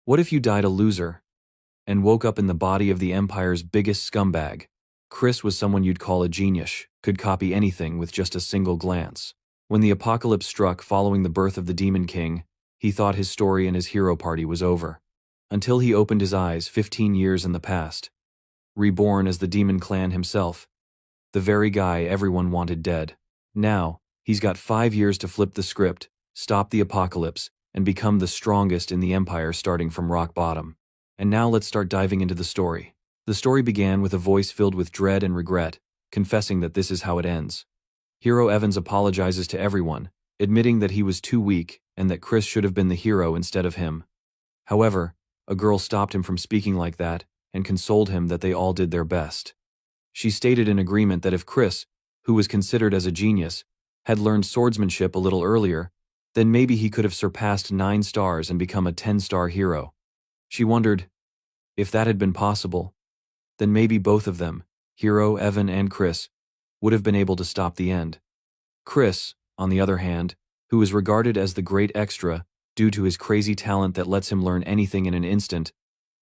What if you died a loser and woke up in the body of the Empire's biggest scumbag? Chris was someone you'd call a genius, could copy anything with just a single glance. When the apocalypse struck following the birth of the Demon King, he thought his story and his hero party was over. Until he opened his eyes 15 years in the past. Reborn as the Demon Clan himself. The very guy everyone wanted dead. Now, he's got 5 years to flip the script, stop the apocalypse, and become the strongest in the Empire starting from rock bottom. And now let's start diving into the story. The story began with a voice filled with dread and regret, confessing that this is how it ends. Hero Evans apologizes to everyone, admitting that he was too weak and that Chris should have been the hero instead of him. However, a girl stopped him from speaking like that and consoled him that they all did their best. She stated in agreement that if Chris, who was considered as a genius, had learned swordsmanship a little earlier, then maybe he could have surpassed 9 stars and become a 10-star hero. She wondered, if that had been possible, then maybe both of them, Hero, Evan, and Chris, would have been able to stop the end. Chris, on the other hand, who is regarded as the great extra due to his crazy talent that lets him learn anything in an instant,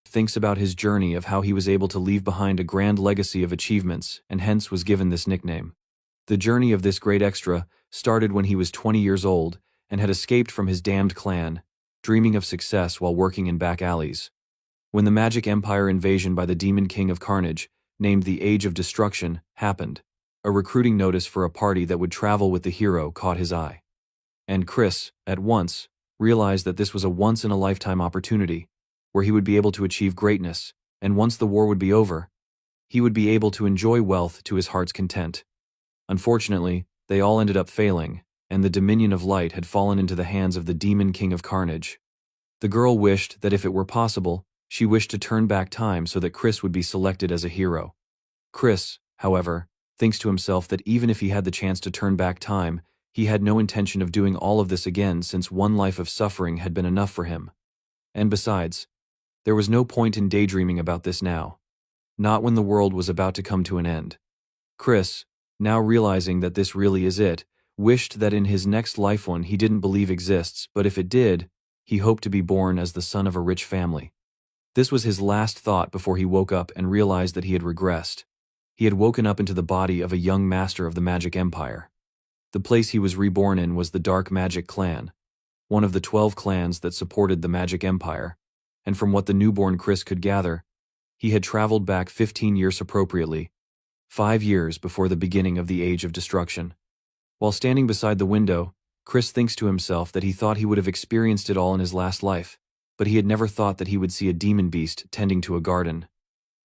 thinks about his journey of how he was able to leave behind a grand legacy of achievements and hence was given this nickname. The journey of this great extra started when he was 20 years old and had escaped from his damned clan, dreaming of success while working in back alleys. When the Magic Empire invasion by the Demon King of Carnage, named the Age of Destruction, happened, a recruiting notice for a party that would travel with the hero caught his eye. And Chris, at once, realized that this was a once-in-a-lifetime opportunity, where he would be able to achieve greatness, and once the war would be over, he would be able to enjoy wealth to his heart's content. Unfortunately, they all ended up failing, and the Dominion of Light had fallen into the hands of the Demon King of Carnage. The girl wished that if it were possible, she wished to turn back time so that Chris would be selected as a hero. Chris, however, thinks to himself that even if he had the chance to turn back time, he had no intention of doing all of this again since one life of suffering had been enough for him. And besides, there was no point in daydreaming about this now. Not when the world was about to come to an end. Chris, now realizing that this really is it, wished that in his next life one he didn't believe exists, but if it did, he hoped to be born as the son of a rich family. This was his last thought before he woke up and realized that he had regressed. He had woken up into the body of a young master of the Magic Empire. The place he was reborn in was the Dark Magic Clan, one of the 12 clans that supported the Magic Empire, and from what the newborn Chris could gather, he had traveled back 15 years appropriately, 5 years before the beginning of the Age of Destruction. While standing beside the window, Chris thinks to himself that he thought he would have experienced it all in his last life, but he had never thought that he would see a demon beast tending to a garden.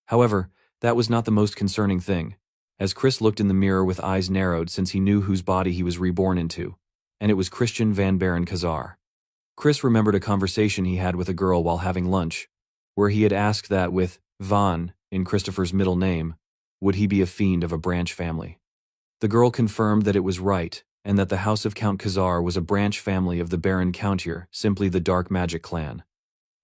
However, that was not the most concerning thing, as Chris looked in the mirror with eyes narrowed since he knew whose body he was reborn into, and it was Christian Van Baron Kazar. Chris remembered a conversation he had with a girl while having lunch, where he had asked that with Van in Christopher's middle name, would he be a fiend of a branch family. The girl confirmed that it was right, and that the House of Count Kazar was a branch family of the Baron Countier, simply the Dark Magic Clan.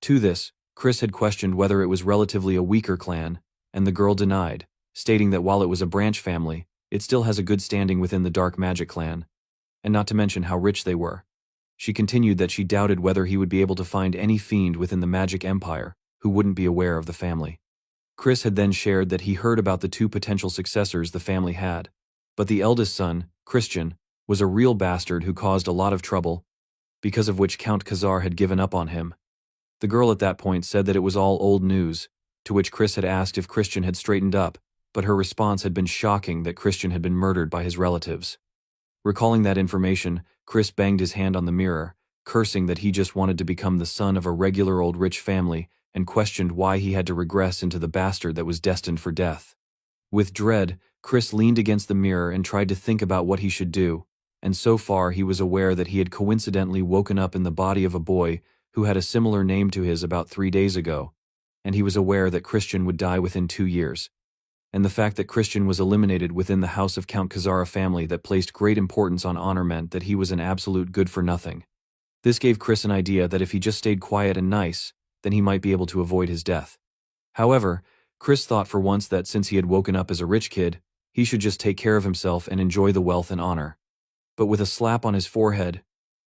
To this, Chris had questioned whether it was relatively a weaker clan, and the girl denied, stating that while it was a branch family, it still has a good standing within the Dark Magic Clan, and not to mention how rich they were. She continued that she doubted whether he would be able to find any fiend within the Magic Empire who wouldn't be aware of the family. Chris had then shared that he heard about the 2 potential successors the family had, but the eldest son, Christian, was a real bastard who caused a lot of trouble, because of which Count Kazar had given up on him. The girl at that point said that it was all old news, to which Chris had asked if Christian had straightened up, but her response had been shocking that Christian had been murdered by his relatives. Recalling that information, Chris banged his hand on the mirror, cursing that he just wanted to become the son of a regular old rich family and questioned why he had to regress into the bastard that was destined for death. With dread, Chris leaned against the mirror and tried to think about what he should do, and so far he was aware that he had coincidentally woken up in the body of a boy who had a similar name to his about 3 days ago, and he was aware that Christian would die within 2 years. And the fact that Christian was eliminated within the House of Count Kazara family that placed great importance on honor meant that he was an absolute good-for-nothing. This gave Chris an idea that if he just stayed quiet and nice, then he might be able to avoid his death. However, Chris thought for once that since he had woken up as a rich kid, he should just take care of himself and enjoy the wealth and honor. But with a slap on his forehead,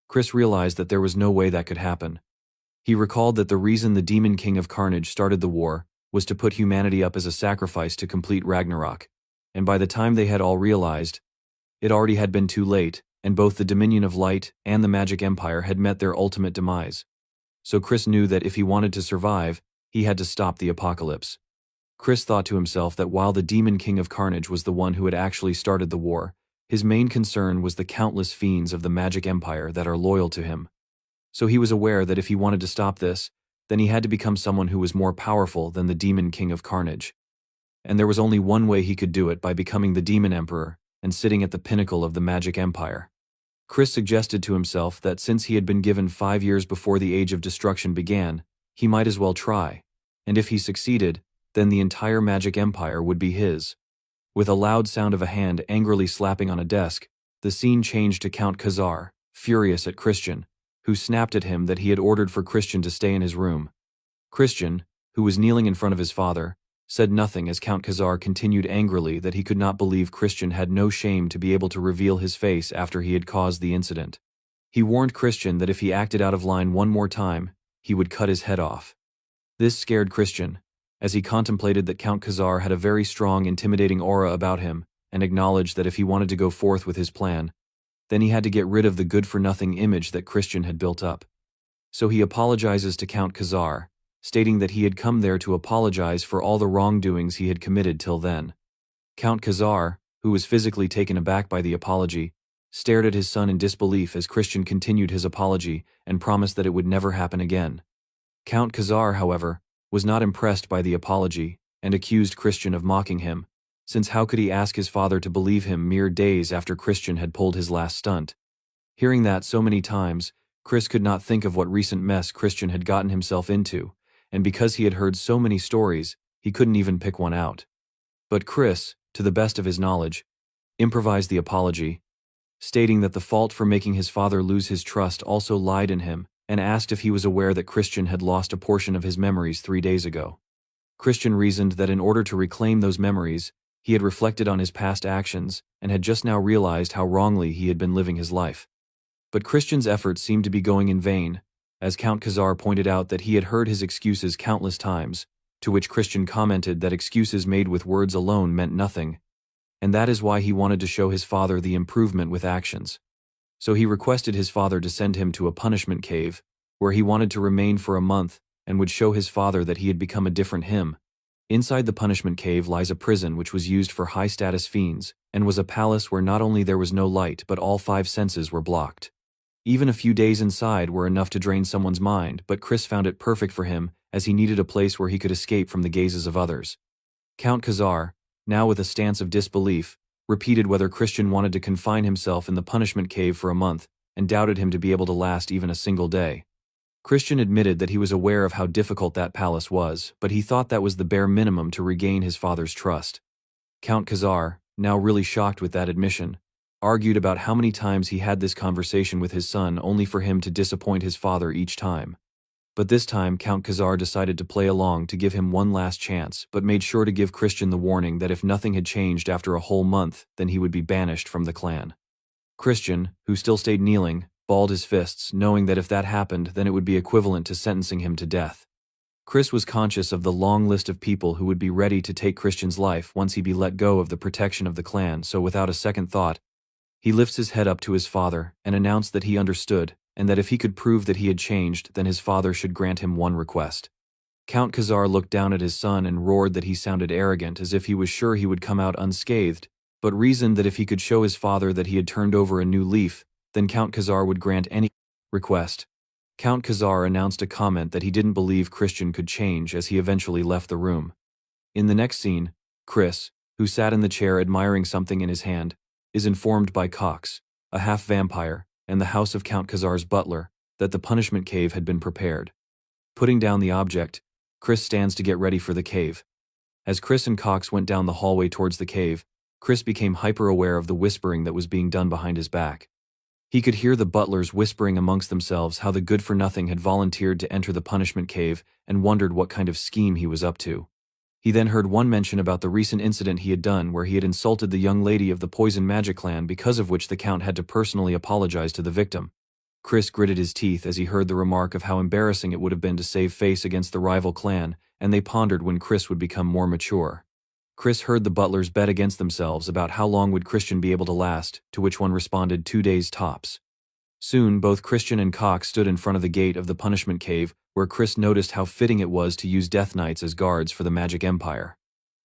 Chris realized that there was no way that could happen. He recalled that the reason the Demon King of Carnage started the war was to put humanity up as a sacrifice to complete Ragnarok, and by the time they had all realized, it already had been too late, and both the Dominion of Light and the Magic Empire had met their ultimate demise. So Chris knew that if he wanted to survive, he had to stop the apocalypse. Chris thought to himself that while the Demon King of Carnage was the one who had actually started the war, his main concern was the countless fiends of the Magic Empire that are loyal to him. So he was aware that if he wanted to stop this, then he had to become someone who was more powerful than the Demon King of Carnage. And there was only one way he could do it, by becoming the Demon Emperor and sitting at the pinnacle of the Magic Empire. Chris suggested to himself that since he had been given 5 years before the Age of Destruction began, he might as well try, and if he succeeded, then the entire Magic Empire would be his. With a loud sound of a hand angrily slapping on a desk, the scene changed to Count Khazar, furious at Christian, who snapped at him that he had ordered for Christian to stay in his room. Christian, who was kneeling in front of his father, said nothing as Count Khazar continued angrily that he could not believe Christian had no shame to be able to reveal his face after he had caused the incident. He warned Christian that if he acted out of line one more time, he would cut his head off. This scared Christian, as he contemplated that Count Khazar had a very strong, intimidating aura about him, and acknowledged that if he wanted to go forth with his plan, then he had to get rid of the good-for-nothing image that Christian had built up. So he apologizes to Count Khazar, stating that he had come there to apologize for all the wrongdoings he had committed till then. Count Khazar, who was physically taken aback by the apology, stared at his son in disbelief as Christian continued his apology and promised that it would never happen again. Count Khazar, however, was not impressed by the apology and accused Christian of mocking him, since how could he ask his father to believe him mere days after Christian had pulled his last stunt? Hearing that so many times, Chris could not think of what recent mess Christian had gotten himself into, and because he had heard so many stories, he couldn't even pick one out. But Chris, to the best of his knowledge, improvised the apology, stating that the fault for making his father lose his trust also lied in him, and asked if he was aware that Christian had lost a portion of his memories 3 days ago. Christian reasoned that in order to reclaim those memories, he had reflected on his past actions and had just now realized how wrongly he had been living his life. But Christian's efforts seemed to be going in vain, as Count Khazar pointed out that he had heard his excuses countless times, to which Christian commented that excuses made with words alone meant nothing, and that is why he wanted to show his father the improvement with actions. So he requested his father to send him to a punishment cave, where he wanted to remain for a month and would show his father that he had become a different him. Inside the punishment cave lies a prison which was used for high-status fiends, and was a palace where not only there was no light but all 5 senses were blocked. Even a few days inside were enough to drain someone's mind, but Chris found it perfect for him, as he needed a place where he could escape from the gazes of others. Count Khazar, now with a stance of disbelief, repeated whether Christian wanted to confine himself in the punishment cave for a month, and doubted him to be able to last even a single day. Christian admitted that he was aware of how difficult that palace was, but he thought that was the bare minimum to regain his father's trust. Count Khazar, now really shocked with that admission, argued about how many times he had this conversation with his son only for him to disappoint his father each time. But this time Count Khazar decided to play along to give him one last chance, but made sure to give Christian the warning that if nothing had changed after a whole month, then he would be banished from the clan. Christian, who still stayed kneeling, balled his fists, knowing that if that happened, then it would be equivalent to sentencing him to death. Chris was conscious of the long list of people who would be ready to take Christian's life once he be let go of the protection of the clan, so without a second thought, he lifts his head up to his father and announced that he understood, and that if he could prove that he had changed, then his father should grant him one request. Count Khazar looked down at his son and roared that he sounded arrogant, as if he was sure he would come out unscathed, but reasoned that if he could show his father that he had turned over a new leaf, then Count Khazar would grant any request. Count Khazar announced a comment that he didn't believe Christian could change as he eventually left the room. In the next scene, Chris, who sat in the chair admiring something in his hand, is informed by Cox, a half-vampire, and the house of Count Khazar's butler, that the punishment cave had been prepared. Putting down the object, Chris stands to get ready for the cave. As Chris and Cox went down the hallway towards the cave, Chris became hyper-aware of the whispering that was being done behind his back. He could hear the butlers whispering amongst themselves how the good-for-nothing had volunteered to enter the punishment cave and wondered what kind of scheme he was up to. He then heard one mention about the recent incident he had done where he had insulted the young lady of the Poison Magic clan, because of which the Count had to personally apologize to the victim. Chris gritted his teeth as he heard the remark of how embarrassing it would have been to save face against the rival clan, and they pondered when Chris would become more mature. Chris heard the butlers bet against themselves about how long would Christian be able to last, to which one responded 2 days tops. Soon, both Christian and Cox stood in front of the gate of the punishment cave, where Chris noticed how fitting it was to use Death Knights as guards for the Magic Empire.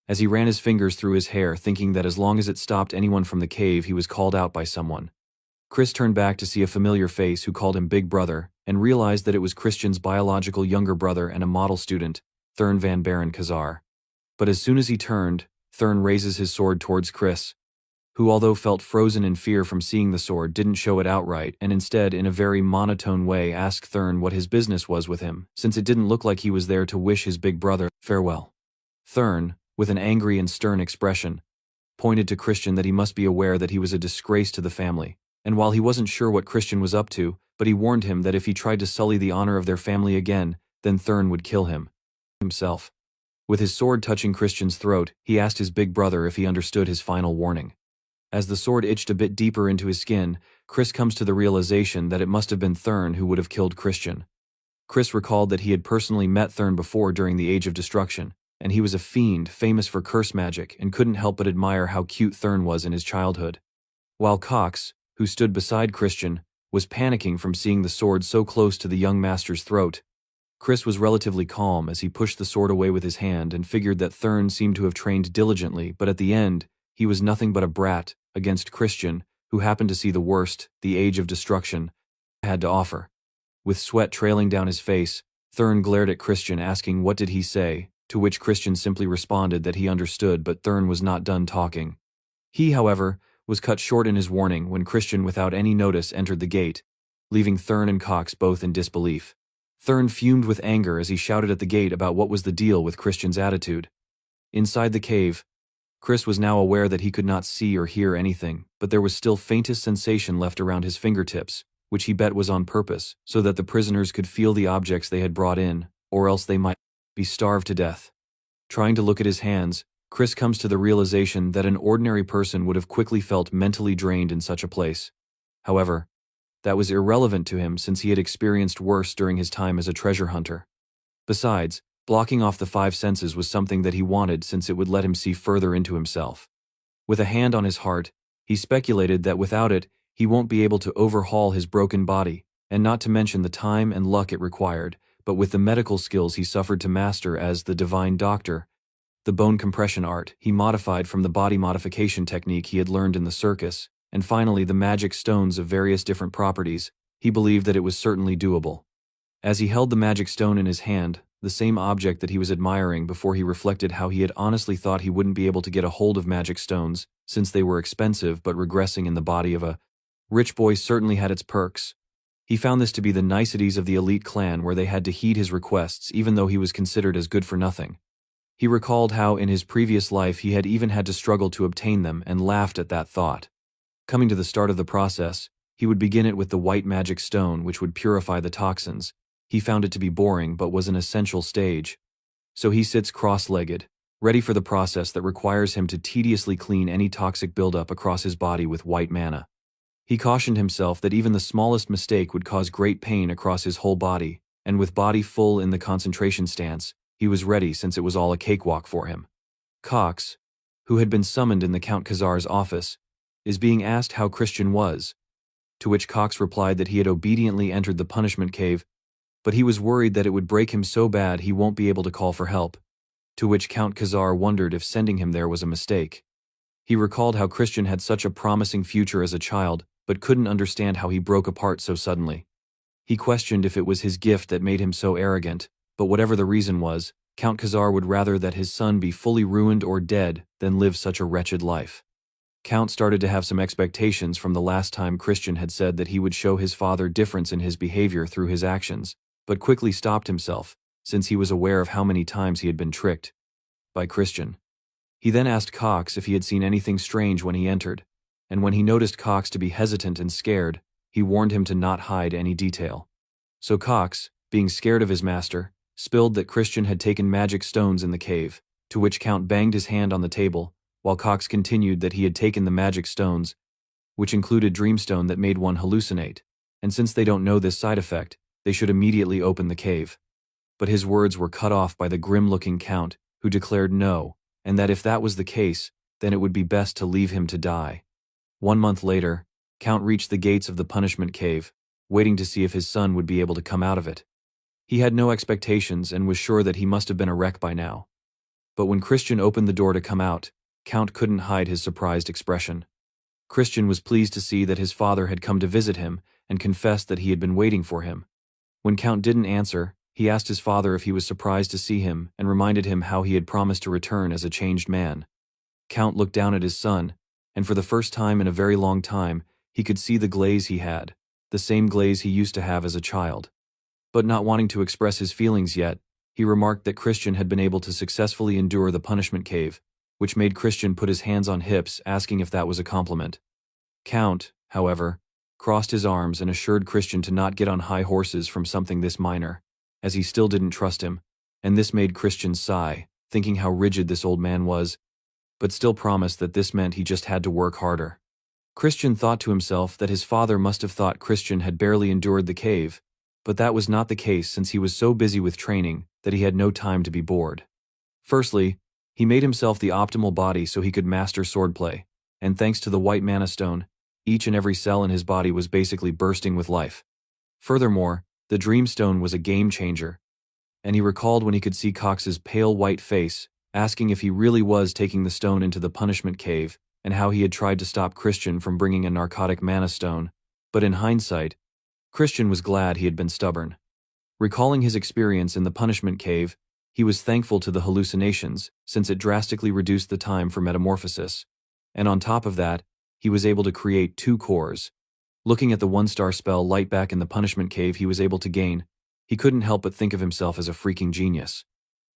As he ran his fingers through his hair, thinking that as long as it stopped anyone from the cave, he was called out by someone. Chris turned back to see a familiar face who called him Big Brother, and realized that it was Christian's biological younger brother and a model student, Thurn van Baron Kazar. But as soon as he turned, Thurn raises his sword towards Chris, who, although felt frozen in fear from seeing the sword, didn't show it outright, and instead, in a very monotone way, asked Thurn what his business was with him, since it didn't look like he was there to wish his big brother farewell. Thurn, with an angry and stern expression, pointed to Christian that he must be aware that he was a disgrace to the family, and while he wasn't sure what Christian was up to, but he warned him that if he tried to sully the honor of their family again, then Thurn would kill him himself. With his sword touching Christian's throat, he asked his big brother if he understood his final warning. As the sword itched a bit deeper into his skin, Chris comes to the realization that it must have been Thurn who would have killed Christian. Chris recalled that he had personally met Thurn before during the Age of Destruction, and he was a fiend famous for curse magic and couldn't help but admire how cute Thurn was in his childhood. While Cox, who stood beside Christian, was panicking from seeing the sword so close to the young master's throat, Chris was relatively calm as he pushed the sword away with his hand and figured that Thurn seemed to have trained diligently, but at the end, he was nothing but a brat against Christian, who happened to see the worst the Age of Destruction had to offer. With sweat trailing down his face, Thurn glared at Christian, asking what did he say, to which Christian simply responded that he understood, but Thurn was not done talking. He, however, was cut short in his warning when Christian without any notice entered the gate, leaving Thurn and Cox both in disbelief. Thurn fumed with anger as he shouted at the gate about what was the deal with Christian's attitude. Inside the cave, Chris was now aware that he could not see or hear anything, but there was still faintest sensation left around his fingertips, which he bet was on purpose, so that the prisoners could feel the objects they had brought in, or else they might be starved to death. Trying to look at his hands, Chris comes to the realization that an ordinary person would have quickly felt mentally drained in such a place. However, that was irrelevant to him since he had experienced worse during his time as a treasure hunter. Besides, blocking off the 5 senses was something that he wanted since it would let him see further into himself. With a hand on his heart, he speculated that without it, he won't be able to overhaul his broken body, and not to mention the time and luck it required, but with the medical skills he suffered to master as the Divine Doctor, the bone compression art he modified from the body modification technique he had learned in the circus, and finally the magic stones of various different properties, he believed that it was certainly doable. As he held the magic stone in his hand, the same object that he was admiring before, he reflected how he had honestly thought he wouldn't be able to get a hold of magic stones, since they were expensive, but regressing in the body of a rich boy certainly had its perks. He found this to be the niceties of the elite clan where they had to heed his requests even though he was considered as good for nothing. He recalled how in his previous life he had even had to struggle to obtain them and laughed at that thought. Coming to the start of the process, he would begin it with the white magic stone which would purify the toxins. He found it to be boring but was an essential stage. So he sits cross-legged, ready for the process that requires him to tediously clean any toxic buildup across his body with white mana. He cautioned himself that even the smallest mistake would cause great pain across his whole body, and with body full in the concentration stance, he was ready since it was all a cakewalk for him. Cox, who had been summoned in the Count Khazar's office, is being asked how Christian was, to which Cox replied that he had obediently entered the punishment cave, but he was worried that it would break him so bad he won't be able to call for help, to which Count Khazar wondered if sending him there was a mistake. He recalled how Christian had such a promising future as a child, but couldn't understand how he broke apart so suddenly. He questioned if it was his gift that made him so arrogant, but whatever the reason was, Count Khazar would rather that his son be fully ruined or dead than live such a wretched life. Count started to have some expectations from the last time Christian had said that he would show his father difference in his behavior through his actions, but quickly stopped himself, since he was aware of how many times he had been tricked by Christian. He then asked Cox if he had seen anything strange when he entered, and when he noticed Cox to be hesitant and scared, he warned him to not hide any detail. So Cox, being scared of his master, spilled that Christian had taken magic stones in the cave, to which Count banged his hand on the table, while Cox continued that he had taken the magic stones, which included dreamstone that made one hallucinate, and since they don't know this side effect, they should immediately open the cave. But his words were cut off by the grim-looking Count, who declared no, and that if that was the case, then it would be best to leave him to die. 1 month later, Count reached the gates of the punishment cave, waiting to see if his son would be able to come out of it. He had no expectations and was sure that he must have been a wreck by now. But when Christian opened the door to come out, Count couldn't hide his surprised expression. Christian was pleased to see that his father had come to visit him and confessed that he had been waiting for him. When Count didn't answer, he asked his father if he was surprised to see him and reminded him how he had promised to return as a changed man. Count looked down at his son, and for the first time in a very long time, he could see the glaze he had, the same glaze he used to have as a child. But not wanting to express his feelings yet, he remarked that Christian had been able to successfully endure the punishment cave, which made Christian put his hands on hips, asking if that was a compliment. Count, however, crossed his arms and assured Christian to not get on high horses from something this minor, as he still didn't trust him, and this made Christian sigh, thinking how rigid this old man was, but still promised that this meant he just had to work harder. Christian thought to himself that his father must have thought Christian had barely endured the cave, but that was not the case since he was so busy with training that he had no time to be bored. Firstly, he made himself the optimal body so he could master swordplay, and thanks to the white mana stone, each and every cell in his body was basically bursting with life. Furthermore, the dream stone was a game changer, and he recalled when he could see Cox's pale white face, asking if he really was taking the stone into the punishment cave, and how he had tried to stop Christian from bringing a narcotic mana stone, but in hindsight, Christian was glad he had been stubborn. Recalling his experience in the punishment cave, he was thankful to the hallucinations, since it drastically reduced the time for metamorphosis, and on top of that, he was able to create 2 cores. Looking at the 1-star spell light back in the punishment cave he was able to gain, he couldn't help but think of himself as a freaking genius.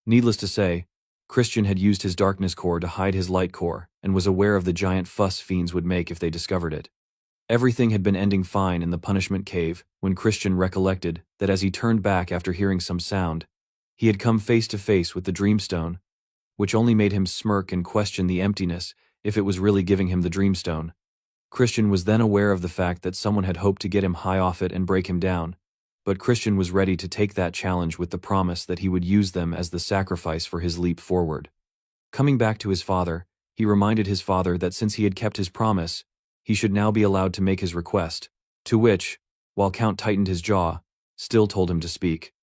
Needless to say, Christian had used his darkness core to hide his light core and was aware of the giant fuss fiends would make if they discovered it. Everything had been ending fine in the punishment cave when Christian recollected that as he turned back after hearing some sound, he had come face to face with the Dreamstone, which only made him smirk and question the emptiness if it was really giving him the Dreamstone. Christian was then aware of the fact that someone had hoped to get him high off it and break him down, but Christian was ready to take that challenge with the promise that he would use them as the sacrifice for his leap forward. Coming back to his father, he reminded his father that since he had kept his promise, he should now be allowed to make his request, to which, while Count tightened his jaw, still told him to speak.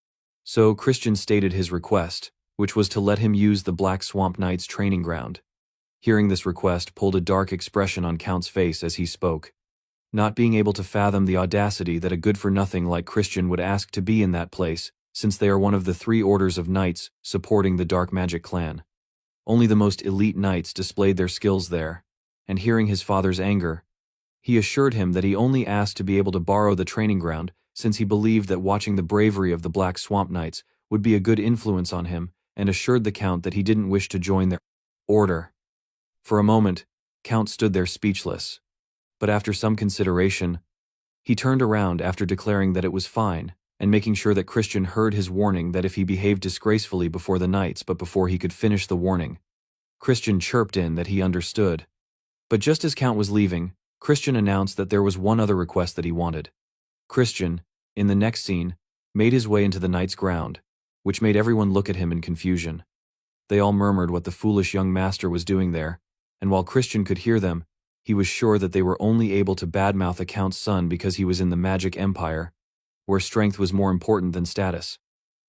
So Christian stated his request, which was to let him use the Black Swamp Knight's training ground. Hearing this request pulled a dark expression on Count's face as he spoke, not being able to fathom the audacity that a good-for-nothing like Christian would ask to be in that place, since they are one of the 3 orders of knights supporting the Dark Magic clan. Only the most elite knights displayed their skills there, and hearing his father's anger, he assured him that he only asked to be able to borrow the training ground since he believed that watching the bravery of the Black Swamp Knights would be a good influence on him, and assured the Count that he didn't wish to join their order. For a moment, Count stood there speechless, but after some consideration, he turned around after declaring that it was fine, and making sure that Christian heard his warning that if he behaved disgracefully before the knights but before he could finish the warning, Christian chirped in that he understood. But just as Count was leaving, Christian announced that there was one other request that he wanted. Christian, in the next scene, made his way into the knight's ground, which made everyone look at him in confusion. They all murmured what the foolish young master was doing there, and while Christian could hear them, he was sure that they were only able to badmouth a Count's son because he was in the Magic Empire, where strength was more important than status.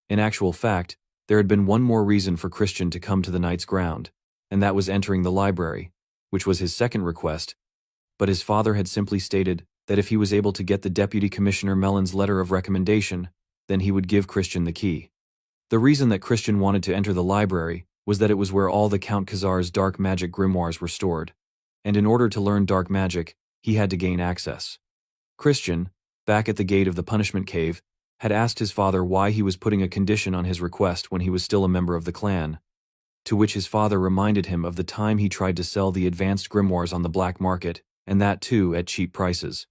In actual fact, there had been one more reason for Christian to come to the knight's ground, and that was entering the library, which was his second request, but his father had simply stated that if he was able to get the Deputy Commissioner Mellon's letter of recommendation, then he would give Christian the key. The reason that Christian wanted to enter the library was that it was where all the Count Khazar's dark magic grimoires were stored, and in order to learn dark magic, he had to gain access. Christian, back at the gate of the punishment cave, had asked his father why he was putting a condition on his request when he was still a member of the clan, to which his father reminded him of the time he tried to sell the advanced grimoires on the black market, and that too at cheap prices.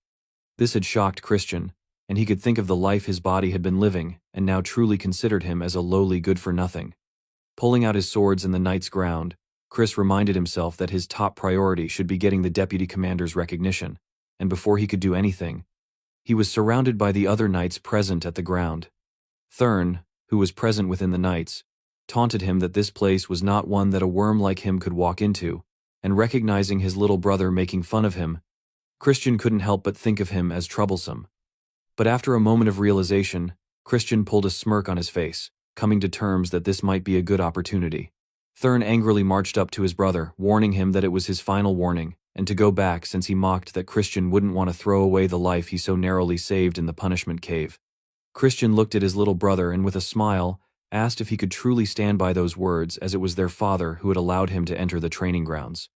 This had shocked Christian, and he could think of the life his body had been living and now truly considered him as a lowly good-for-nothing. Pulling out his swords in the knight's ground, Chris reminded himself that his top priority should be getting the deputy commander's recognition, and before he could do anything, He was surrounded by the other knights present at the ground. Thurn, who was present within the knights, taunted him that this place was not one that a worm like him could walk into, and recognizing his little brother making fun of him, Christian couldn't help but think of him as troublesome. But after a moment of realization, Christian pulled a smirk on his face, coming to terms that this might be a good opportunity. Thurn angrily marched up to his brother, warning him that it was his final warning, and to go back since he mocked that Christian wouldn't want to throw away the life he so narrowly saved in the punishment cave. Christian looked at his little brother and with a smile, asked if he could truly stand by those words as it was their father who had allowed him to enter the training grounds.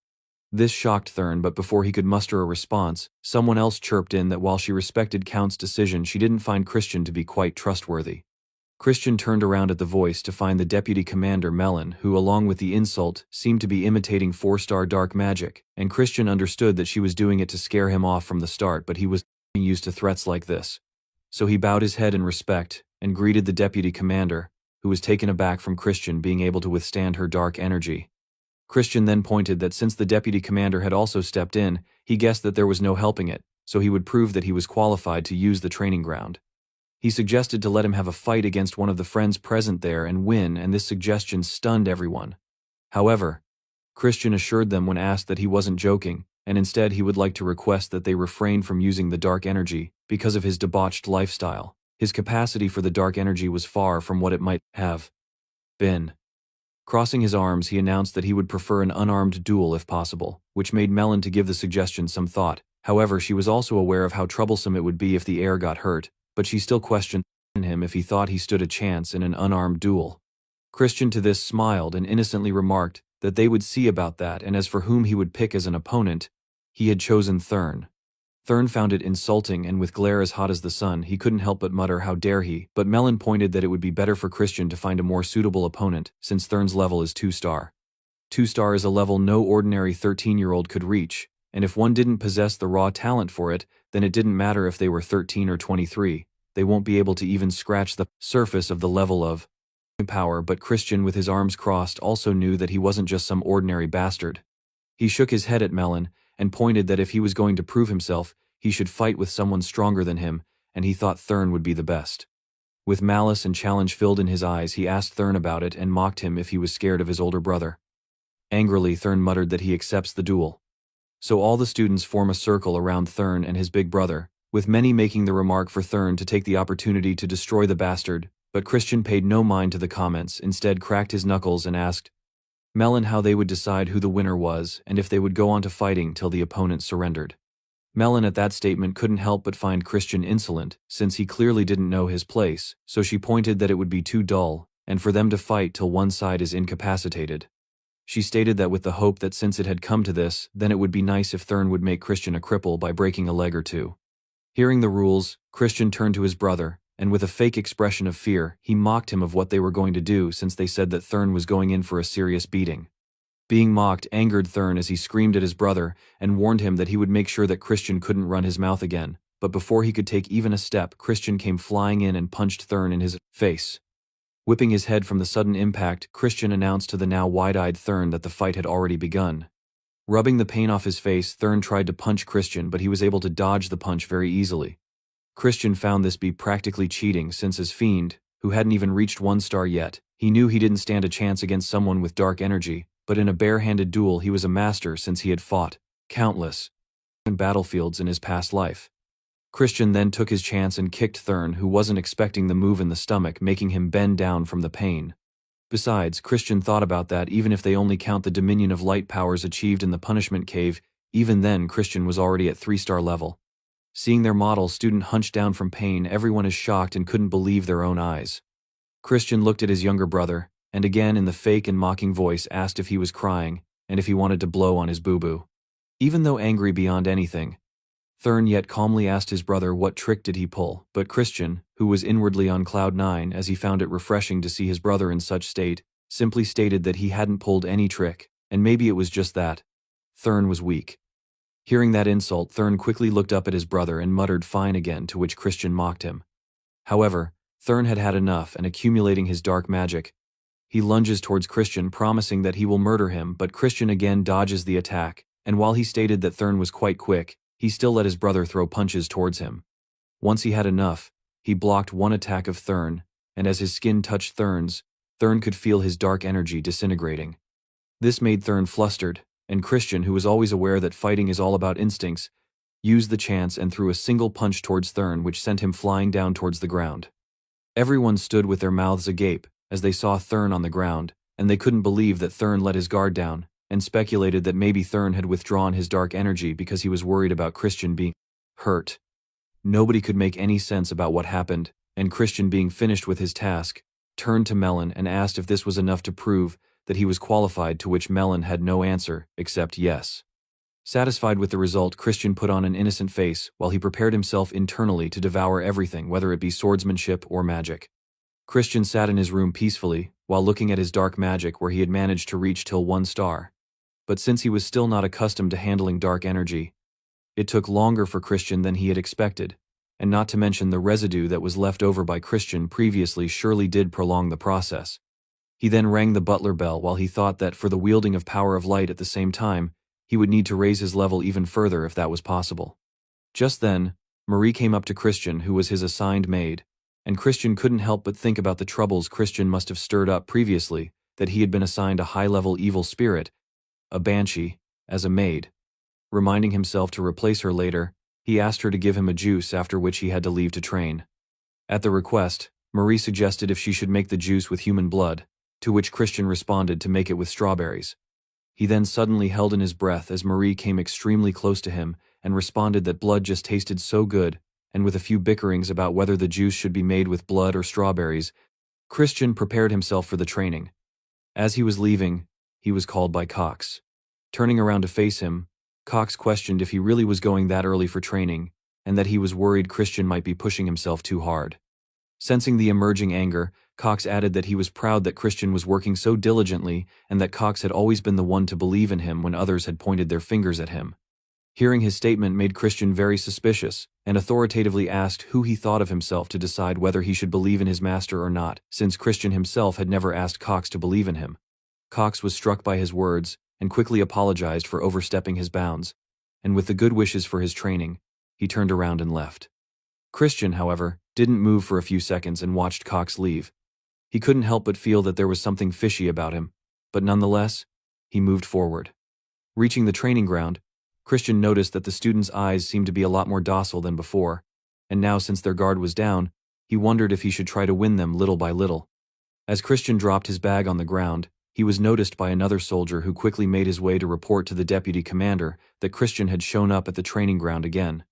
This shocked Thurn, but before he could muster a response, someone else chirped in that while she respected Count's decision, she didn't find Christian to be quite trustworthy. Christian turned around at the voice to find the deputy commander Melon, who along with the insult seemed to be imitating 4-star dark magic, and Christian understood that she was doing it to scare him off from the start, but he was used to threats like this. So he bowed his head in respect and greeted the deputy commander, who was taken aback from Christian being able to withstand her dark energy. Christian then pointed that since the deputy commander had also stepped in, he guessed that there was no helping it, so he would prove that he was qualified to use the training ground. He suggested to let him have a fight against one of the friends present there and win, and this suggestion stunned everyone. However, Christian assured them when asked that he wasn't joking, and instead he would like to request that they refrain from using the dark energy because of his debauched lifestyle. His capacity for the dark energy was far from what it might have been. Crossing his arms, he announced that he would prefer an unarmed duel if possible, which made Melon to give the suggestion some thought. However, she was also aware of how troublesome it would be if the heir got hurt, but she still questioned him if he thought he stood a chance in an unarmed duel. Christian to this smiled and innocently remarked that they would see about that, and as for whom he would pick as an opponent, he had chosen Thurn. Thurn found it insulting, and with glare as hot as the sun, he couldn't help but mutter how dare he, but Melon pointed that it would be better for Christian to find a more suitable opponent, since Thurn's level is 2-star. 2-star is a level no ordinary 13-year-old could reach, and if one didn't possess the raw talent for it, then it didn't matter if they were 13 or 23, they won't be able to even scratch the surface of the level of power. But Christian, with his arms crossed, also knew that he wasn't just some ordinary bastard. He shook his head at Melon, and pointed that if he was going to prove himself, he should fight with someone stronger than him, and he thought Thurn would be the best. With malice and challenge filled in his eyes, he asked Thurn about it and mocked him if he was scared of his older brother. Angrily, Thurn muttered that he accepts the duel. So all the students form a circle around Thurn and his big brother, with many making the remark for Thurn to take the opportunity to destroy the bastard, but Christian paid no mind to the comments, instead cracked his knuckles and asked Melon how they would decide who the winner was and if they would go on to fighting till the opponent surrendered. Melon at that statement couldn't help but find Christian insolent, since he clearly didn't know his place, so she pointed that it would be too dull, and for them to fight till one side is incapacitated. She stated that with the hope that since it had come to this, then it would be nice if Thurn would make Christian a cripple by breaking a leg or two. Hearing the rules, Christian turned to his brother, and with a fake expression of fear, he mocked him of what they were going to do since they said that Thurn was going in for a serious beating. Being mocked angered Thurn as he screamed at his brother and warned him that he would make sure that Christian couldn't run his mouth again, but before he could take even a step, Christian came flying in and punched Thurn in his face. Whipping his head from the sudden impact, Christian announced to the now wide-eyed Thurn that the fight had already begun. Rubbing the pain off his face, Thurn tried to punch Christian, but he was able to dodge the punch very easily. Christian found this be practically cheating since as Fiend, who hadn't even reached 1-star yet, he knew he didn't stand a chance against someone with dark energy, but in a bare-handed duel he was a master since he had fought countless battlefields in his past life. Christian then took his chance and kicked Thurn, who wasn't expecting the move in the stomach, making him bend down from the pain. Besides, Christian thought about that even if they only count the dominion of light powers achieved in the punishment cave, even then Christian was already at 3-star level. Seeing their model student hunch down from pain, everyone is shocked and couldn't believe their own eyes. Christian looked at his younger brother, and again in the fake and mocking voice asked if he was crying, and if he wanted to blow on his boo-boo. Even though angry beyond anything, Thurn yet calmly asked his brother what trick did he pull, but Christian, who was inwardly on cloud 9 as he found it refreshing to see his brother in such state, simply stated that he hadn't pulled any trick, and maybe it was just that Thurn was weak. Hearing that insult, Thurn quickly looked up at his brother and muttered fine again, to which Christian mocked him. However, Thurn had had enough, and accumulating his dark magic, he lunges towards Christian, promising that he will murder him, but Christian again dodges the attack, and while he stated that Thurn was quite quick, he still let his brother throw punches towards him. Once he had enough, he blocked one attack of Thurn, and as his skin touched Thurn's, Thurn could feel his dark energy disintegrating. This made Thurn flustered, and Christian, who was always aware that fighting is all about instincts, used the chance and threw a single punch towards Thurn, which sent him flying down towards the ground. Everyone stood with their mouths agape as they saw Thurn on the ground, and they couldn't believe that Thurn let his guard down, and speculated that maybe Thurn had withdrawn his dark energy because he was worried about Christian being hurt. Nobody could make any sense about what happened, and Christian, being finished with his task, turned to Melon and asked if this was enough to prove that he was qualified, to which Melon had no answer except yes. Satisfied with the result, Christian put on an innocent face while he prepared himself internally to devour everything, whether it be swordsmanship or magic. Christian sat in his room peacefully while looking at his dark magic, where he had managed to reach till 1 star. But since he was still not accustomed to handling dark energy, it took longer for Christian than he had expected, and not to mention the residue that was left over by Christian previously surely did prolong the process. He then rang the butler bell while he thought that for the wielding of power of light at the same time, he would need to raise his level even further if that was possible. Just then, Marie came up to Christian, who was his assigned maid, and Christian couldn't help but think about the troubles Christian must have stirred up previously, that he had been assigned a high-level evil spirit, a banshee, as a maid. Reminding himself to replace her later, he asked her to give him a juice, after which he had to leave to train. At the request, Marie suggested if she should make the juice with human blood, to which Christian responded to make it with strawberries. He then suddenly held in his breath as Marie came extremely close to him and responded that blood just tasted so good, and with a few bickerings about whether the juice should be made with blood or strawberries, Christian prepared himself for the training. As he was leaving, he was called by Cox. Turning around to face him, Cox questioned if he really was going that early for training, and that he was worried Christian might be pushing himself too hard. Sensing the emerging anger, Cox added that he was proud that Christian was working so diligently and that Cox had always been the one to believe in him when others had pointed their fingers at him. Hearing his statement made Christian very suspicious, and authoritatively asked who he thought of himself to decide whether he should believe in his master or not, since Christian himself had never asked Cox to believe in him. Cox was struck by his words and quickly apologized for overstepping his bounds, and with the good wishes for his training, he turned around and left. Christian, however, didn't move for a few seconds and watched Cox leave. He couldn't help but feel that there was something fishy about him, but nonetheless, he moved forward. Reaching the training ground, Christian noticed that the students' eyes seemed to be a lot more docile than before, and now, since their guard was down, he wondered if he should try to win them little by little. As Christian dropped his bag on the ground, he was noticed by another soldier who quickly made his way to report to the deputy commander that Christian had shown up at the training ground again.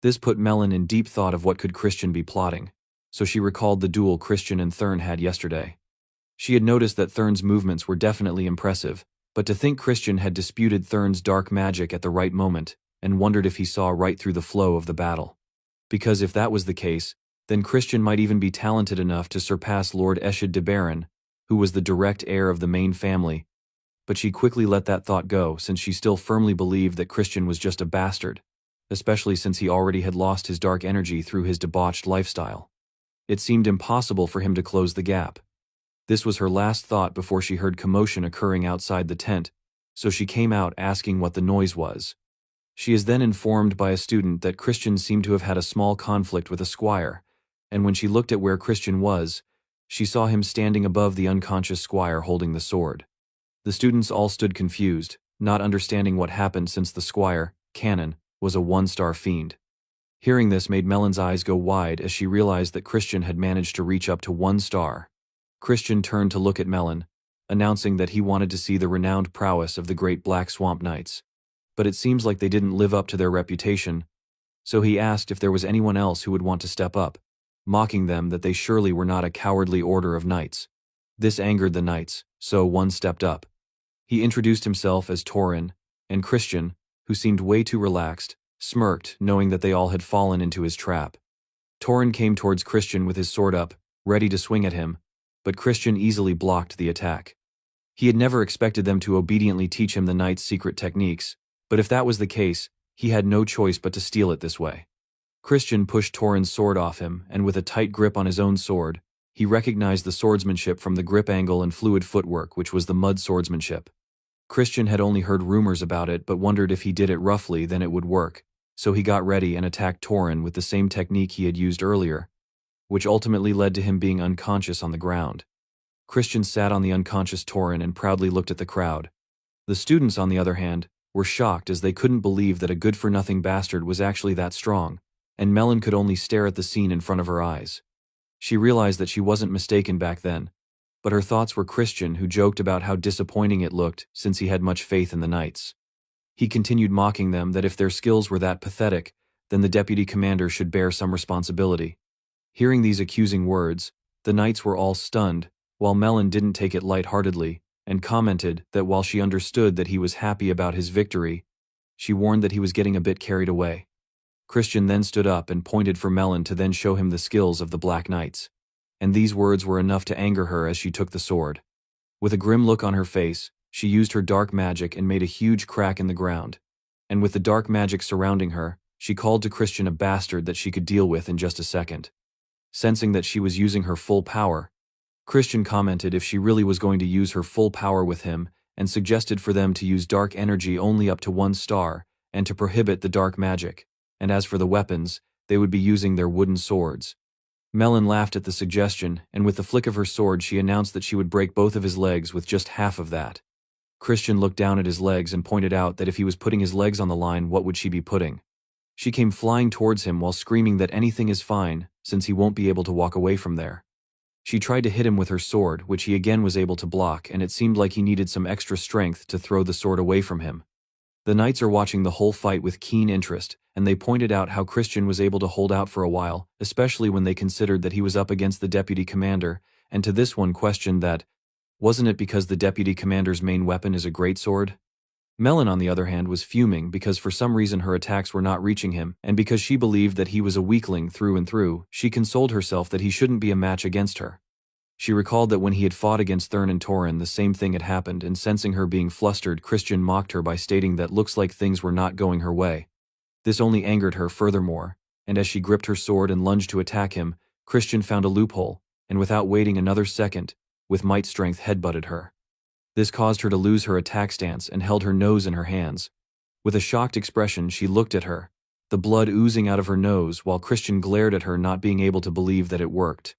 This put Melon in deep thought of what could Christian be plotting, so she recalled the duel Christian and Thurn had yesterday. She had noticed that Thurn's movements were definitely impressive, but to think Christian had disputed Thurn's dark magic at the right moment, and wondered if he saw right through the flow of the battle. Because if that was the case, then Christian might even be talented enough to surpass Lord Eshid de Baron, who was the direct heir of the main family, but she quickly let that thought go since she still firmly believed that Christian was just a bastard, especially since he already had lost his dark energy through his debauched lifestyle. It seemed impossible for him to close the gap. This was her last thought before she heard commotion occurring outside the tent, so she came out asking what the noise was. She is then informed by a student that Christian seemed to have had a small conflict with a squire, and when she looked at where Christian was, she saw him standing above the unconscious squire holding the sword. The students all stood confused, not understanding what happened since the squire, Cannon, was a 1-star fiend. Hearing this made Melon's eyes go wide as she realized that Christian had managed to reach up to 1 star. Christian turned to look at Melon, announcing that he wanted to see the renowned prowess of the great Black Swamp Knights. But it seems like they didn't live up to their reputation, so he asked if there was anyone else who would want to step up, mocking them that they surely were not a cowardly order of knights. This angered the knights, so one stepped up. He introduced himself as Torin, and Christian, who seemed way too relaxed, smirked, knowing that they all had fallen into his trap. Torin came towards Christian with his sword up, ready to swing at him, but Christian easily blocked the attack. He had never expected them to obediently teach him the knight's secret techniques, but if that was the case, he had no choice but to steal it this way. Christian pushed Torin's sword off him, and with a tight grip on his own sword, he recognized the swordsmanship from the grip angle and fluid footwork, which was the mud swordsmanship. Christian had only heard rumors about it but wondered if he did it roughly then it would work, so he got ready and attacked Torin with the same technique he had used earlier, which ultimately led to him being unconscious on the ground. Christian sat on the unconscious Torin and proudly looked at the crowd. The students, on the other hand, were shocked as they couldn't believe that a good-for-nothing bastard was actually that strong, and Melon could only stare at the scene in front of her eyes. She realized that she wasn't mistaken back then, but her thoughts were Christian, who joked about how disappointing it looked since he had much faith in the knights. He continued mocking them that if their skills were that pathetic, then the deputy commander should bear some responsibility. Hearing these accusing words, the knights were all stunned, while Melon didn't take it lightheartedly, and commented that while she understood that he was happy about his victory, she warned that he was getting a bit carried away. Christian then stood up and pointed for Melon to then show him the skills of the Black Knights, and these words were enough to anger her as she took the sword. With a grim look on her face, she used her dark magic and made a huge crack in the ground, and with the dark magic surrounding her, she called to Christian a bastard that she could deal with in just a second. Sensing that she was using her full power, Christian commented if she really was going to use her full power with him, and suggested for them to use dark energy only up to 1 star, and to prohibit the dark magic, and as for the weapons, they would be using their wooden swords. Melon laughed at the suggestion, and with the flick of her sword she announced that she would break both of his legs with just half of that. Christian looked down at his legs and pointed out that if he was putting his legs on the line, what would she be putting? She came flying towards him while screaming that anything is fine, since he won't be able to walk away from there. She tried to hit him with her sword, which he again was able to block, and it seemed like he needed some extra strength to throw the sword away from him. The knights are watching the whole fight with keen interest, and they pointed out how Christian was able to hold out for a while, especially when they considered that he was up against the deputy commander, and to this one questioned that, wasn't it because the deputy commander's main weapon is a greatsword? Melon, on the other hand, was fuming because for some reason her attacks were not reaching him, and because she believed that he was a weakling through and through, she consoled herself that he shouldn't be a match against her. She recalled that when he had fought against Thurn and Torin, the same thing had happened, and sensing her being flustered, Christian mocked her by stating that looks like things were not going her way. This only angered her furthermore, and as she gripped her sword and lunged to attack him, Christian found a loophole, and without waiting another second, with might strength headbutted her. This caused her to lose her attack stance and held her nose in her hands. With a shocked expression, she looked at her, the blood oozing out of her nose, while Christian glared at her, not being able to believe that it worked.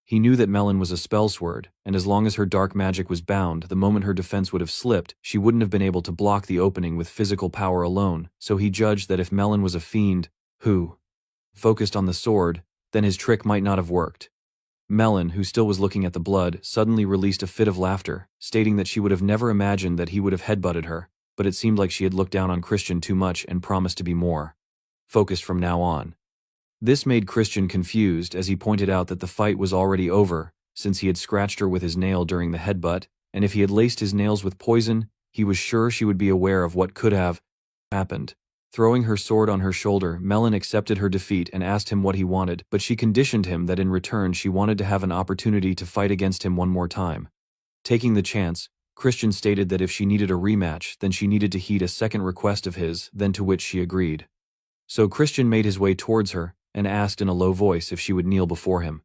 He knew that Melon was a spellsword, and as long as her dark magic was bound, the moment her defense would have slipped, she wouldn't have been able to block the opening with physical power alone, so he judged that if Melon was a fiend who focused on the sword, then his trick might not have worked. Melon, who still was looking at the blood, suddenly released a fit of laughter, stating that she would have never imagined that he would have headbutted her, but it seemed like she had looked down on Christian too much and promised to be more focused from now on. This made Christian confused as he pointed out that the fight was already over, since he had scratched her with his nail during the headbutt, and if he had laced his nails with poison, he was sure she would be aware of what could have happened. Throwing her sword on her shoulder, Melon accepted her defeat and asked him what he wanted, but she conditioned him that in return she wanted to have an opportunity to fight against him one more time. Taking the chance, Christian stated that if she needed a rematch, then she needed to heed a second request of his, then to which she agreed. So Christian made his way towards her, and asked in a low voice if she would kneel before him.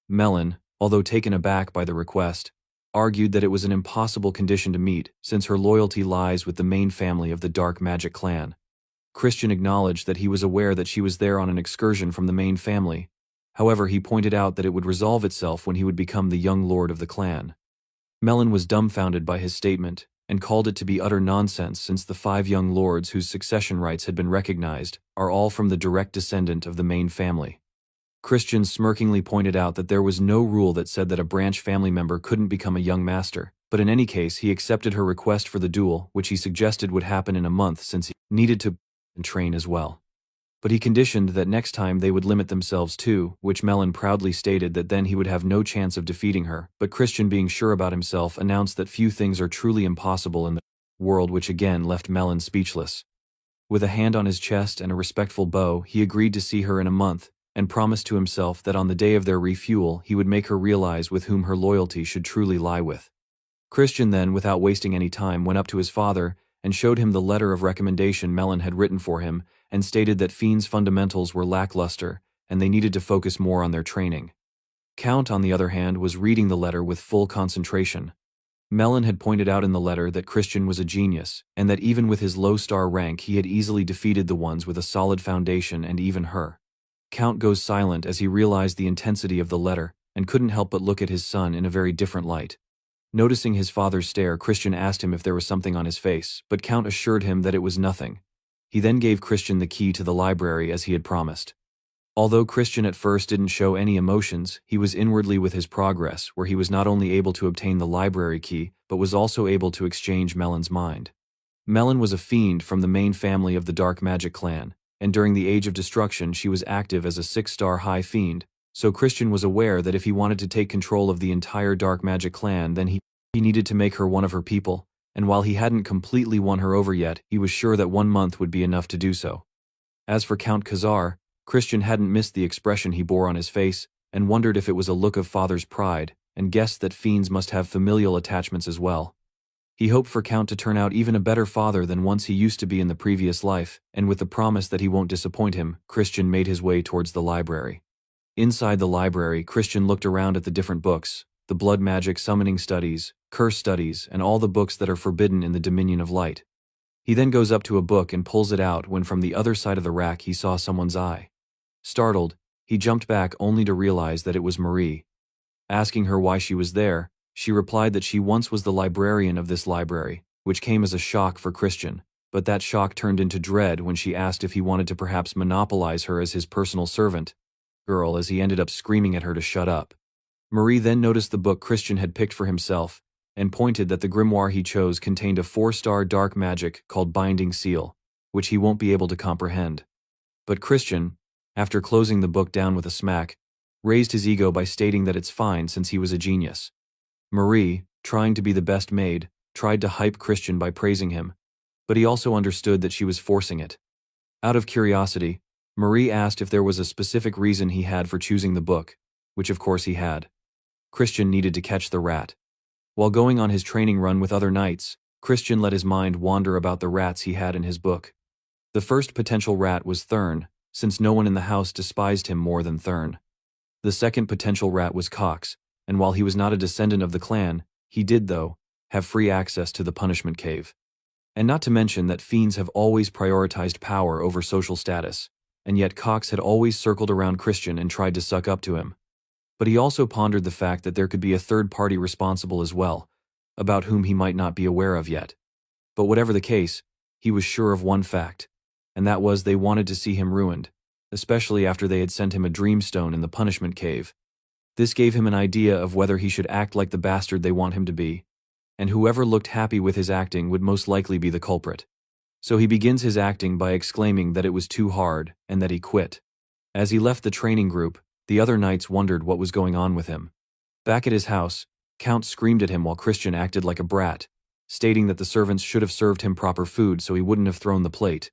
Melon, although taken aback by the request, argued that it was an impossible condition to meet, since her loyalty lies with the main family of the Dark Magic clan. Christian acknowledged that he was aware that she was there on an excursion from the main family. However, he pointed out that it would resolve itself when he would become the young lord of the clan. Melon was dumbfounded by his statement, and called it to be utter nonsense, since the 5 young lords whose succession rights had been recognized are all from the direct descendant of the main family. Christian smirkingly pointed out that there was no rule that said that a branch family member couldn't become a young master, but in any case he accepted her request for the duel, which he suggested would happen in a month since he needed to train as well. But he conditioned that next time they would limit themselves to, which Melon proudly stated that then he would have no chance of defeating her, but Christian, being sure about himself, announced that few things are truly impossible in the world, which again left Melon speechless. With a hand on his chest and a respectful bow, he agreed to see her in a month, and promised to himself that on the day of their refuel he would make her realize with whom her loyalty should truly lie with. Christian then, without wasting any time, went up to his father and showed him the letter of recommendation Melon had written for him, and stated that Fiend's fundamentals were lackluster, and they needed to focus more on their training. Count, on the other hand, was reading the letter with full concentration. Melon had pointed out in the letter that Christian was a genius, and that even with his low-star rank he had easily defeated the ones with a solid foundation and even her. Count goes silent as he realized the intensity of the letter, and couldn't help but look at his son in a very different light. Noticing his father's stare, Christian asked him if there was something on his face, but Count assured him that it was nothing. He then gave Christian the key to the library as he had promised. Although Christian at first didn't show any emotions, he was inwardly with his progress, where he was not only able to obtain the library key, but was also able to exchange Melon's mind. Melon was a fiend from the main family of the Dark Magic clan, and during the Age of Destruction she was active as a 6-star high fiend, so Christian was aware that if he wanted to take control of the entire Dark Magic clan, then he needed to make her one of her people, and while he hadn't completely won her over yet, he was sure that 1 month would be enough to do so. As for Count Khazar, Christian hadn't missed the expression he bore on his face, and wondered if it was a look of father's pride, and guessed that fiends must have familial attachments as well. He hoped for Count to turn out even a better father than once he used to be in the previous life, and with the promise that he won't disappoint him, Christian made his way towards the library. Inside the library, Christian looked around at the different books, the blood magic summoning studies, curse studies, and all the books that are forbidden in the Dominion of Light. He then goes up to a book and pulls it out when from the other side of the rack he saw someone's eye. Startled, he jumped back only to realize that it was Marie. Asking her why she was there, she replied that she once was the librarian of this library, which came as a shock for Christian, but that shock turned into dread when she asked if he wanted to perhaps monopolize her as his personal servant girl, as he ended up screaming at her to shut up. Marie then noticed the book Christian had picked for himself, and pointed that the grimoire he chose contained a 4-star dark magic called Binding Seal, which he won't be able to comprehend. But Christian, after closing the book down with a smack, raised his ego by stating that it's fine since he was a genius. Marie, trying to be the best maid, tried to hype Christian by praising him, but he also understood that she was forcing it. Out of curiosity, Marie asked if there was a specific reason he had for choosing the book, which of course he had. Christian needed to catch the rat. While going on his training run with other knights, Christian let his mind wander about the rats he had in his book. The first potential rat was Thurn, since no one in the house despised him more than Thurn. The second potential rat was Cox, and while he was not a descendant of the clan, he did, though, have free access to the punishment cave. And not to mention that fiends have always prioritized power over social status, and yet Cox had always circled around Christian and tried to suck up to him. But he also pondered the fact that there could be a third party responsible as well, about whom he might not be aware of yet. But whatever the case, he was sure of one fact, and that was they wanted to see him ruined, especially after they had sent him a dreamstone in the punishment cave. This gave him an idea of whether he should act like the bastard they want him to be, and whoever looked happy with his acting would most likely be the culprit. So he begins his acting by exclaiming that it was too hard, and that he quit. As he left the training group, the other knights wondered what was going on with him. Back at his house, Count screamed at him while Christian acted like a brat, stating that the servants should have served him proper food so he wouldn't have thrown the plate.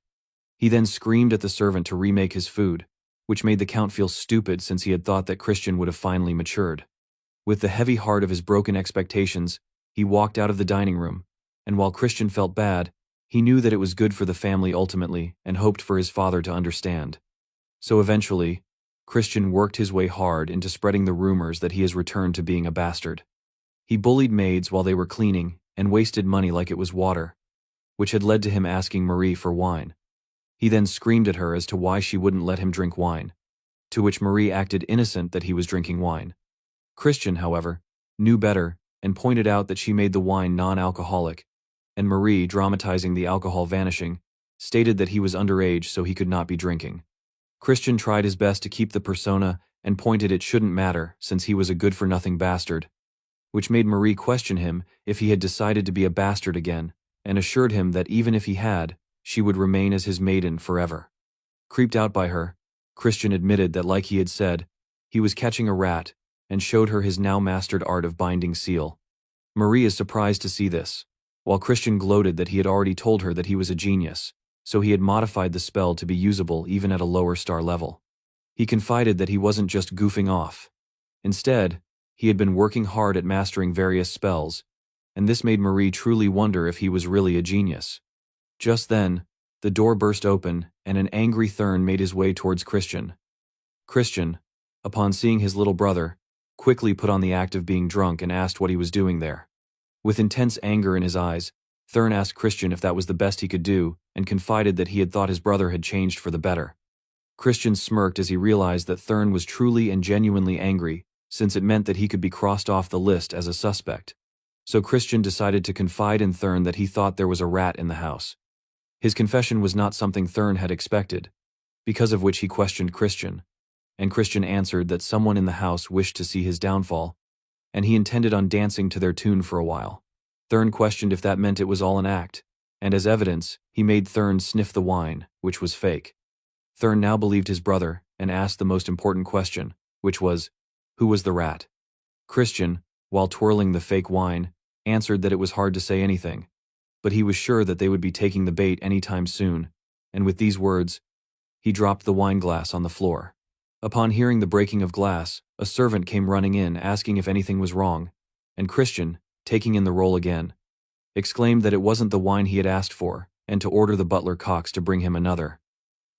He then screamed at the servant to remake his food, which made the Count feel stupid since he had thought that Christian would have finally matured. With the heavy heart of his broken expectations, he walked out of the dining room, and while Christian felt bad, he knew that it was good for the family ultimately and hoped for his father to understand. So eventually, Christian worked his way hard into spreading the rumors that he has returned to being a bastard. He bullied maids while they were cleaning and wasted money like it was water, which had led to him asking Marie for wine. He then screamed at her as to why she wouldn't let him drink wine, to which Marie acted innocent that he was drinking wine. Christian, however, knew better and pointed out that she made the wine non-alcoholic, and Marie, dramatizing the alcohol vanishing, stated that he was underage so he could not be drinking. Christian tried his best to keep the persona and pointed it shouldn't matter since he was a good-for-nothing bastard, which made Marie question him if he had decided to be a bastard again, and assured him that even if he had, she would remain as his maiden forever. Creeped out by her, Christian admitted that, like he had said, he was catching a rat, and showed her his now-mastered art of binding seal. Marie is surprised to see this, while Christian gloated that he had already told her that he was a genius, so he had modified the spell to be usable even at a lower star level. He confided that he wasn't just goofing off. Instead, he had been working hard at mastering various spells, and this made Marie truly wonder if he was really a genius. Just then, the door burst open, and an angry Thurn made his way towards Christian. Christian, upon seeing his little brother, quickly put on the act of being drunk and asked what he was doing there. With intense anger in his eyes, Thurn asked Christian if that was the best he could do, and confided that he had thought his brother had changed for the better. Christian smirked as he realized that Thurn was truly and genuinely angry, since it meant that he could be crossed off the list as a suspect. So Christian decided to confide in Thurn that he thought there was a rat in the house. His confession was not something Thurn had expected, because of which he questioned Christian, and Christian answered that someone in the house wished to see his downfall, and he intended on dancing to their tune for a while. Thurn questioned if that meant it was all an act, and as evidence, he made Thurn sniff the wine, which was fake. Thurn now believed his brother, and asked the most important question, which was, who was the rat? Christian, while twirling the fake wine, answered that it was hard to say anything, but he was sure that they would be taking the bait anytime soon, and with these words, he dropped the wine glass on the floor. Upon hearing the breaking of glass, a servant came running in asking if anything was wrong, and Christian, taking in the role again, exclaimed that it wasn't the wine he had asked for, and to order the butler Cox to bring him another.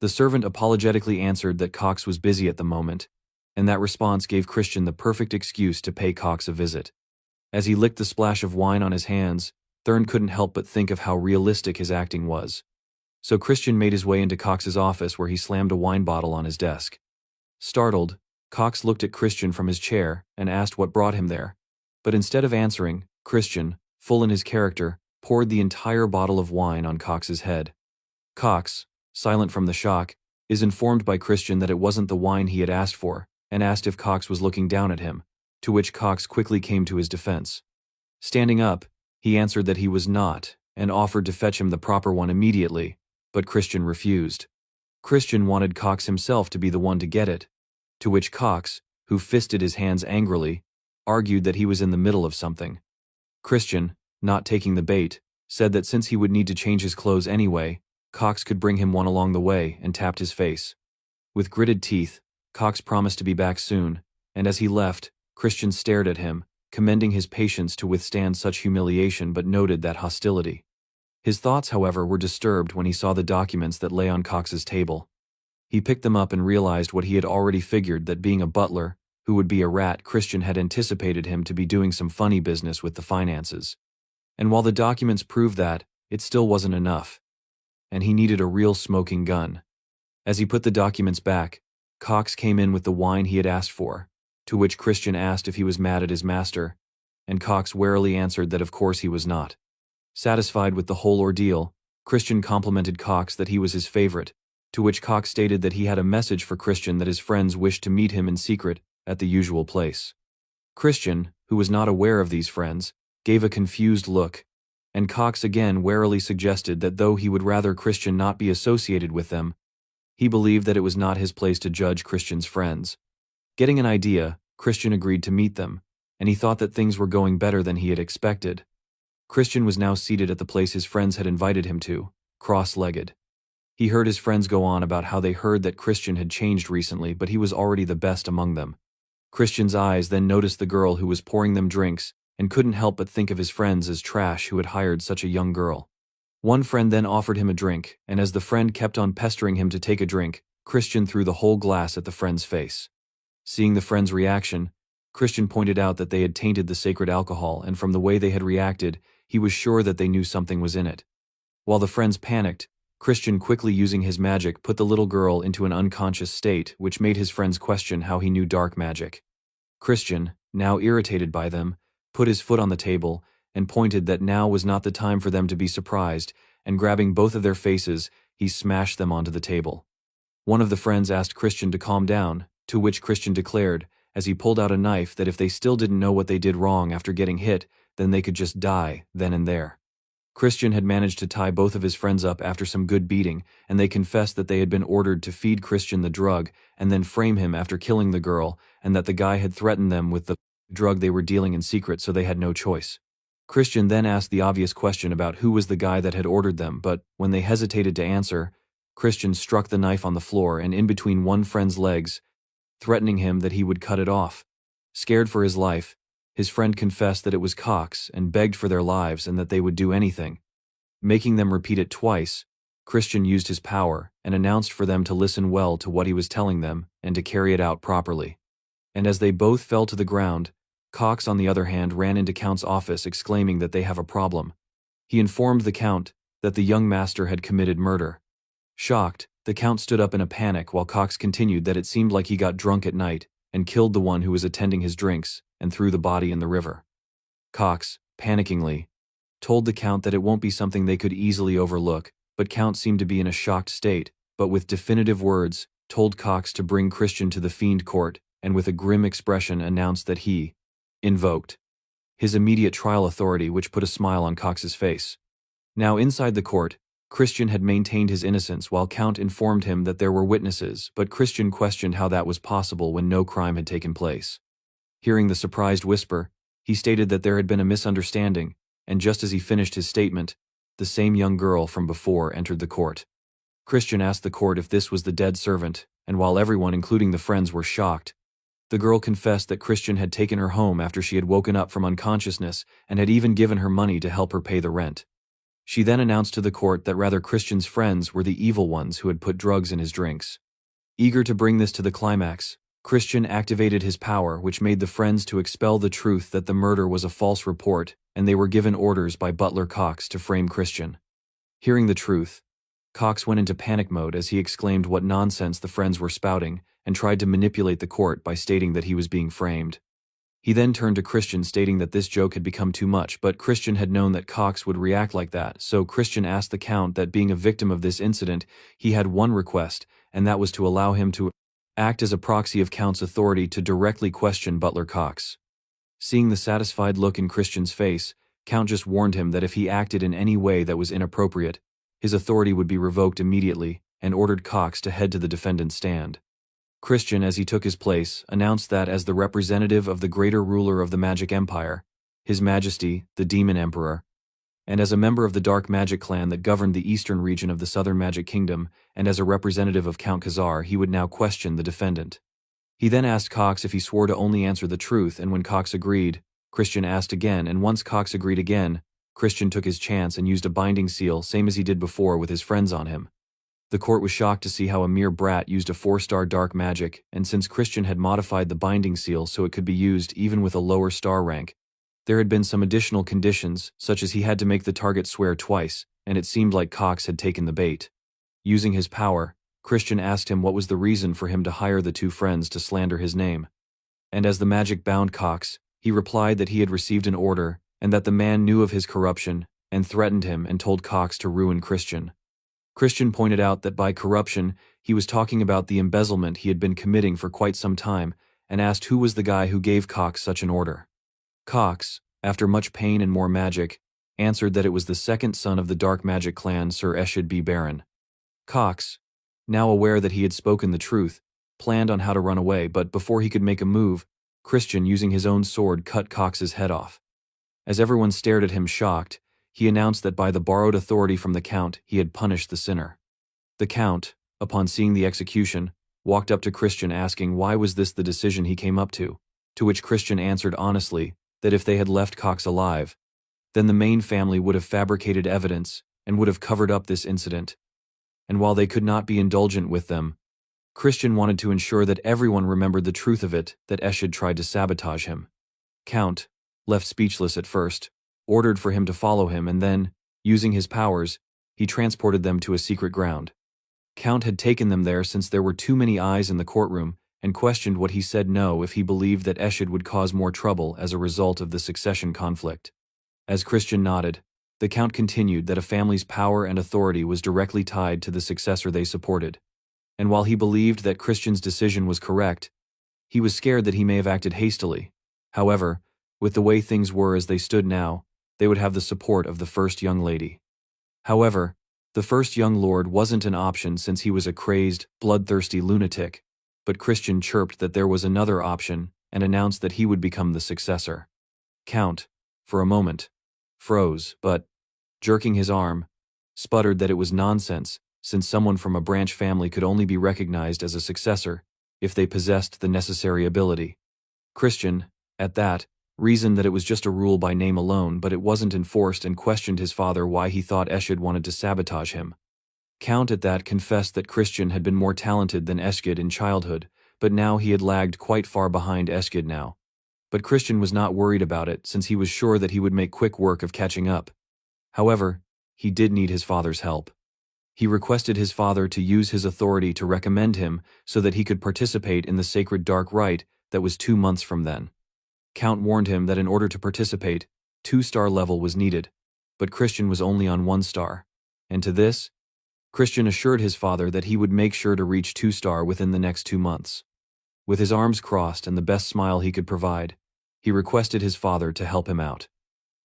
The servant apologetically answered that Cox was busy at the moment, and that response gave Christian the perfect excuse to pay Cox a visit. As he licked the splash of wine on his hands, Thurn couldn't help but think of how realistic his acting was. So Christian made his way into Cox's office where he slammed a wine bottle on his desk. Startled, Cox looked at Christian from his chair and asked what brought him there, but instead of answering, Christian, full in his character, poured the entire bottle of wine on Cox's head. Cox, silent from the shock, is informed by Christian that it wasn't the wine he had asked for, and asked if Cox was looking down at him, to which Cox quickly came to his defense. Standing up, he answered that he was not, and offered to fetch him the proper one immediately, but Christian refused. Christian wanted Cox himself to be the one to get it, to which Cox, who fisted his hands angrily, argued that he was in the middle of something. Christian, not taking the bait, said that since he would need to change his clothes anyway, Cox could bring him one along the way, and tapped his face. With gritted teeth, Cox promised to be back soon, and as he left, Christian stared at him, commending his patience to withstand such humiliation but noted that hostility. His thoughts, however, were disturbed when he saw the documents that lay on Cox's table. He picked them up and realized what he had already figured, that being a butler, who would be a rat, Christian had anticipated him to be doing some funny business with the finances. And while the documents proved that, it still wasn't enough, and he needed a real smoking gun. As he put the documents back, Cox came in with the wine he had asked for, to which Christian asked if he was mad at his master, and Cox warily answered that of course he was not. Satisfied with the whole ordeal, Christian complimented Cox that he was his favorite, to which Cox stated that he had a message for Christian that his friends wished to meet him in secret at the usual place. Christian, who was not aware of these friends, gave a confused look, and Cox again warily suggested that though he would rather Christian not be associated with them, he believed that it was not his place to judge Christian's friends. Getting an idea, Christian agreed to meet them, and he thought that things were going better than he had expected. Christian was now seated at the place his friends had invited him to, cross-legged. He heard his friends go on about how they heard that Christian had changed recently, but he was already the best among them. Christian's eyes then noticed the girl who was pouring them drinks, and couldn't help but think of his friends as trash who had hired such a young girl. One friend then offered him a drink, and as the friend kept on pestering him to take a drink, Christian threw the whole glass at the friend's face. Seeing the friend's reaction, Christian pointed out that they had tainted the sacred alcohol, and from the way they had reacted, he was sure that they knew something was in it. While the friends panicked, Christian, quickly using his magic, put the little girl into an unconscious state, which made his friends question how he knew dark magic. Christian, now irritated by them, put his foot on the table, and pointed that now was not the time for them to be surprised, and grabbing both of their faces, he smashed them onto the table. One of the friends asked Christian to calm down, to which Christian declared, as he pulled out a knife, that if they still didn't know what they did wrong after getting hit, then they could just die, then and there. Christian had managed to tie both of his friends up after some good beating, and they confessed that they had been ordered to feed Christian the drug and then frame him after killing the girl, and that the guy had threatened them with the drug they were dealing in secret, so they had no choice. Christian then asked the obvious question about who was the guy that had ordered them, but when they hesitated to answer, Christian struck the knife on the floor and in between one friend's legs, threatening him that he would cut it off. Scared for his life, his friend confessed that it was Cox and begged for their lives and that they would do anything. Making them repeat it twice, Christian used his power and announced for them to listen well to what he was telling them and to carry it out properly. And as they both fell to the ground, Cox, on the other hand, ran into Count's office exclaiming that they have a problem. He informed the Count that the young master had committed murder. Shocked, the Count stood up in a panic while Cox continued that it seemed like he got drunk at night and killed the one who was attending his drinks and threw the body in the river. Cox, panickingly, told the Count that it won't be something they could easily overlook, but Count seemed to be in a shocked state, but with definitive words, told Cox to bring Christian to the fiend court and with a grim expression announced that he invoked his immediate trial authority, which put a smile on Cox's face. Now inside the court, Christian had maintained his innocence while Count informed him that there were witnesses, but Christian questioned how that was possible when no crime had taken place. Hearing the surprised whisper, he stated that there had been a misunderstanding, and just as he finished his statement, the same young girl from before entered the court. Christian asked the court if this was the dead servant, and while everyone, including the friends, were shocked, the girl confessed that Christian had taken her home after she had woken up from unconsciousness and had even given her money to help her pay the rent. She then announced to the court that rather Christian's friends were the evil ones who had put drugs in his drinks. Eager to bring this to the climax, Christian activated his power, which made the friends to expel the truth that the murder was a false report, and they were given orders by Butler Cox to frame Christian. Hearing the truth, Cox went into panic mode as he exclaimed what nonsense the friends were spouting and tried to manipulate the court by stating that he was being framed. He then turned to Christian stating that this joke had become too much, but Christian had known that Cox would react like that, so Christian asked the Count that being a victim of this incident, he had one request, and that was to allow him to act as a proxy of Count's authority to directly question Butler Cox. Seeing the satisfied look in Christian's face, Count just warned him that if he acted in any way that was inappropriate, his authority would be revoked immediately, and ordered Cox to head to the defendant's stand. Christian, as he took his place, announced that as the representative of the greater ruler of the Magic Empire, His Majesty, the Demon Emperor, and as a member of the dark magic clan that governed the eastern region of the Southern Magic Kingdom, and as a representative of Count Khazar, he would now question the defendant. He then asked Cox if he swore to only answer the truth, and when Cox agreed, Christian asked again, and once Cox agreed again, Christian took his chance and used a binding seal, same as he did before with his friends on him. The court was shocked to see how a mere brat used a 4-star dark magic, and since Christian had modified the binding seal so it could be used even with a lower star rank, there had been some additional conditions, such as he had to make the target swear twice, and it seemed like Cox had taken the bait. Using his power, Christian asked him what was the reason for him to hire the two friends to slander his name. And as the magic bound Cox, he replied that he had received an order, and that the man knew of his corruption, and threatened him and told Cox to ruin Christian. Christian pointed out that by corruption, he was talking about the embezzlement he had been committing for quite some time, and asked who was the guy who gave Cox such an order. Cox, after much pain and more magic, answered that it was the second son of the dark magic clan, Sir Eshid B. Baron. Cox, now aware that he had spoken the truth, planned on how to run away, but before he could make a move, Christian, using his own sword, cut Cox's head off. As everyone stared at him shocked, he announced that by the borrowed authority from the Count, he had punished the sinner. The Count, upon seeing the execution, walked up to Christian asking why was this the decision he came up to which Christian answered honestly that if they had left Cox alive, then the main family would have fabricated evidence and would have covered up this incident. And while they could not be indulgent with them, Christian wanted to ensure that everyone remembered the truth of it, that Eshid tried to sabotage him. Count, left speechless at first, ordered for him to follow him, and then, using his powers, he transported them to a secret ground. Count had taken them there since there were too many eyes in the courtroom, and questioned what he said no if he believed that Eshid would cause more trouble as a result of the succession conflict. As Christian nodded, the Count continued that a family's power and authority was directly tied to the successor they supported. And while he believed that Christian's decision was correct, he was scared that he may have acted hastily. However, with the way things were as they stood now, they would have the support of the first young lady. However, the first young lord wasn't an option since he was a crazed, bloodthirsty lunatic, but Christian chirped that there was another option and announced that he would become the successor. Count, for a moment, froze, but, jerking his arm, sputtered that it was nonsense, since someone from a branch family could only be recognized as a successor if they possessed the necessary ability. Christian, at that, reasoned that it was just a rule by name alone, but it wasn't enforced, and questioned his father why he thought Eshid wanted to sabotage him. Count at that confessed that Christian had been more talented than Eshid in childhood, but now he had lagged quite far behind Eshid now. But Christian was not worried about it since he was sure that he would make quick work of catching up. However, he did need his father's help. He requested his father to use his authority to recommend him so that he could participate in the sacred dark rite that was 2 months from then. Count warned him that in order to participate, 2-star level was needed, but Christian was only on 1 star. And to this, Christian assured his father that he would make sure to reach 2-star within the next 2 months. With his arms crossed and the best smile he could provide, he requested his father to help him out.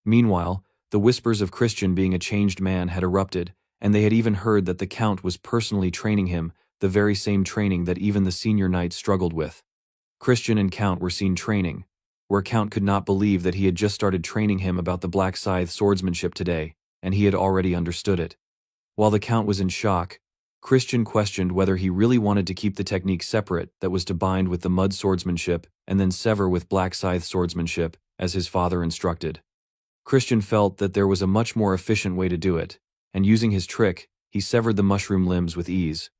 Meanwhile, the whispers of Christian being a changed man had erupted, and they had even heard that the Count was personally training him, the very same training that even the senior knights struggled with. Christian and Count were seen training, where Count could not believe that he had just started training him about the Black Scythe swordsmanship today, and he had already understood it. While the Count was in shock, Christian questioned whether he really wanted to keep the technique separate that was to bind with the mud swordsmanship and then sever with Black Scythe swordsmanship, as his father instructed. Christian felt that there was a much more efficient way to do it, and using his trick, he severed the mushroom limbs with ease.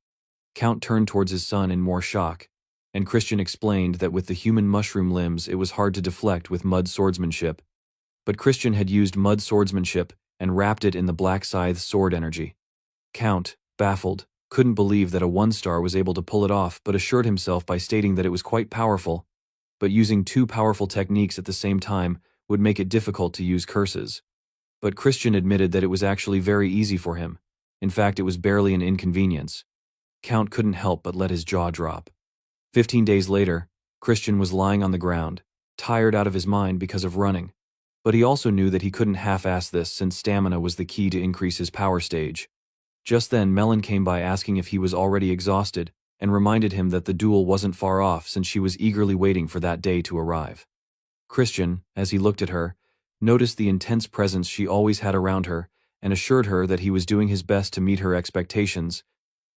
Count turned towards his son in more shock, and Christian explained that with the human mushroom limbs it was hard to deflect with mud swordsmanship. But Christian had used mud swordsmanship and wrapped it in the Black Scythe sword energy. Count, baffled, couldn't believe that a 1-star was able to pull it off, but assured himself by stating that it was quite powerful, but using 2 powerful techniques at the same time would make it difficult to use curses. But Christian admitted that it was actually very easy for him. In fact, it was barely an inconvenience. Count couldn't help but let his jaw drop. 15 days later, Christian was lying on the ground, tired out of his mind because of running. But he also knew that he couldn't half-ass this since stamina was the key to increase his power stage. Just then Melon came by asking if he was already exhausted, and reminded him that the duel wasn't far off since she was eagerly waiting for that day to arrive. Christian, as he looked at her, noticed the intense presence she always had around her, and assured her that he was doing his best to meet her expectations,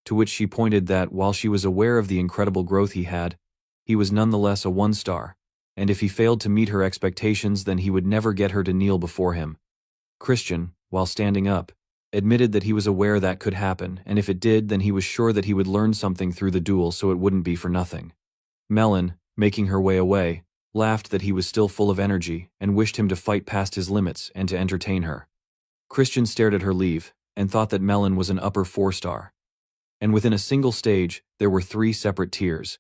to which she pointed that while she was aware of the incredible growth he was nonetheless a 1-star, and if he failed to meet her expectations then he would never get her to kneel before him. Christian, while standing up, admitted that he was aware that could happen, and if it did then he was sure that he would learn something through the duel so it wouldn't be for nothing. Melon, making her way away, laughed that he was still full of energy and wished him to fight past his limits and to entertain her. Christian stared at her leave and thought that Melon was an upper 4-star. And within a single stage, there were 3 separate tiers,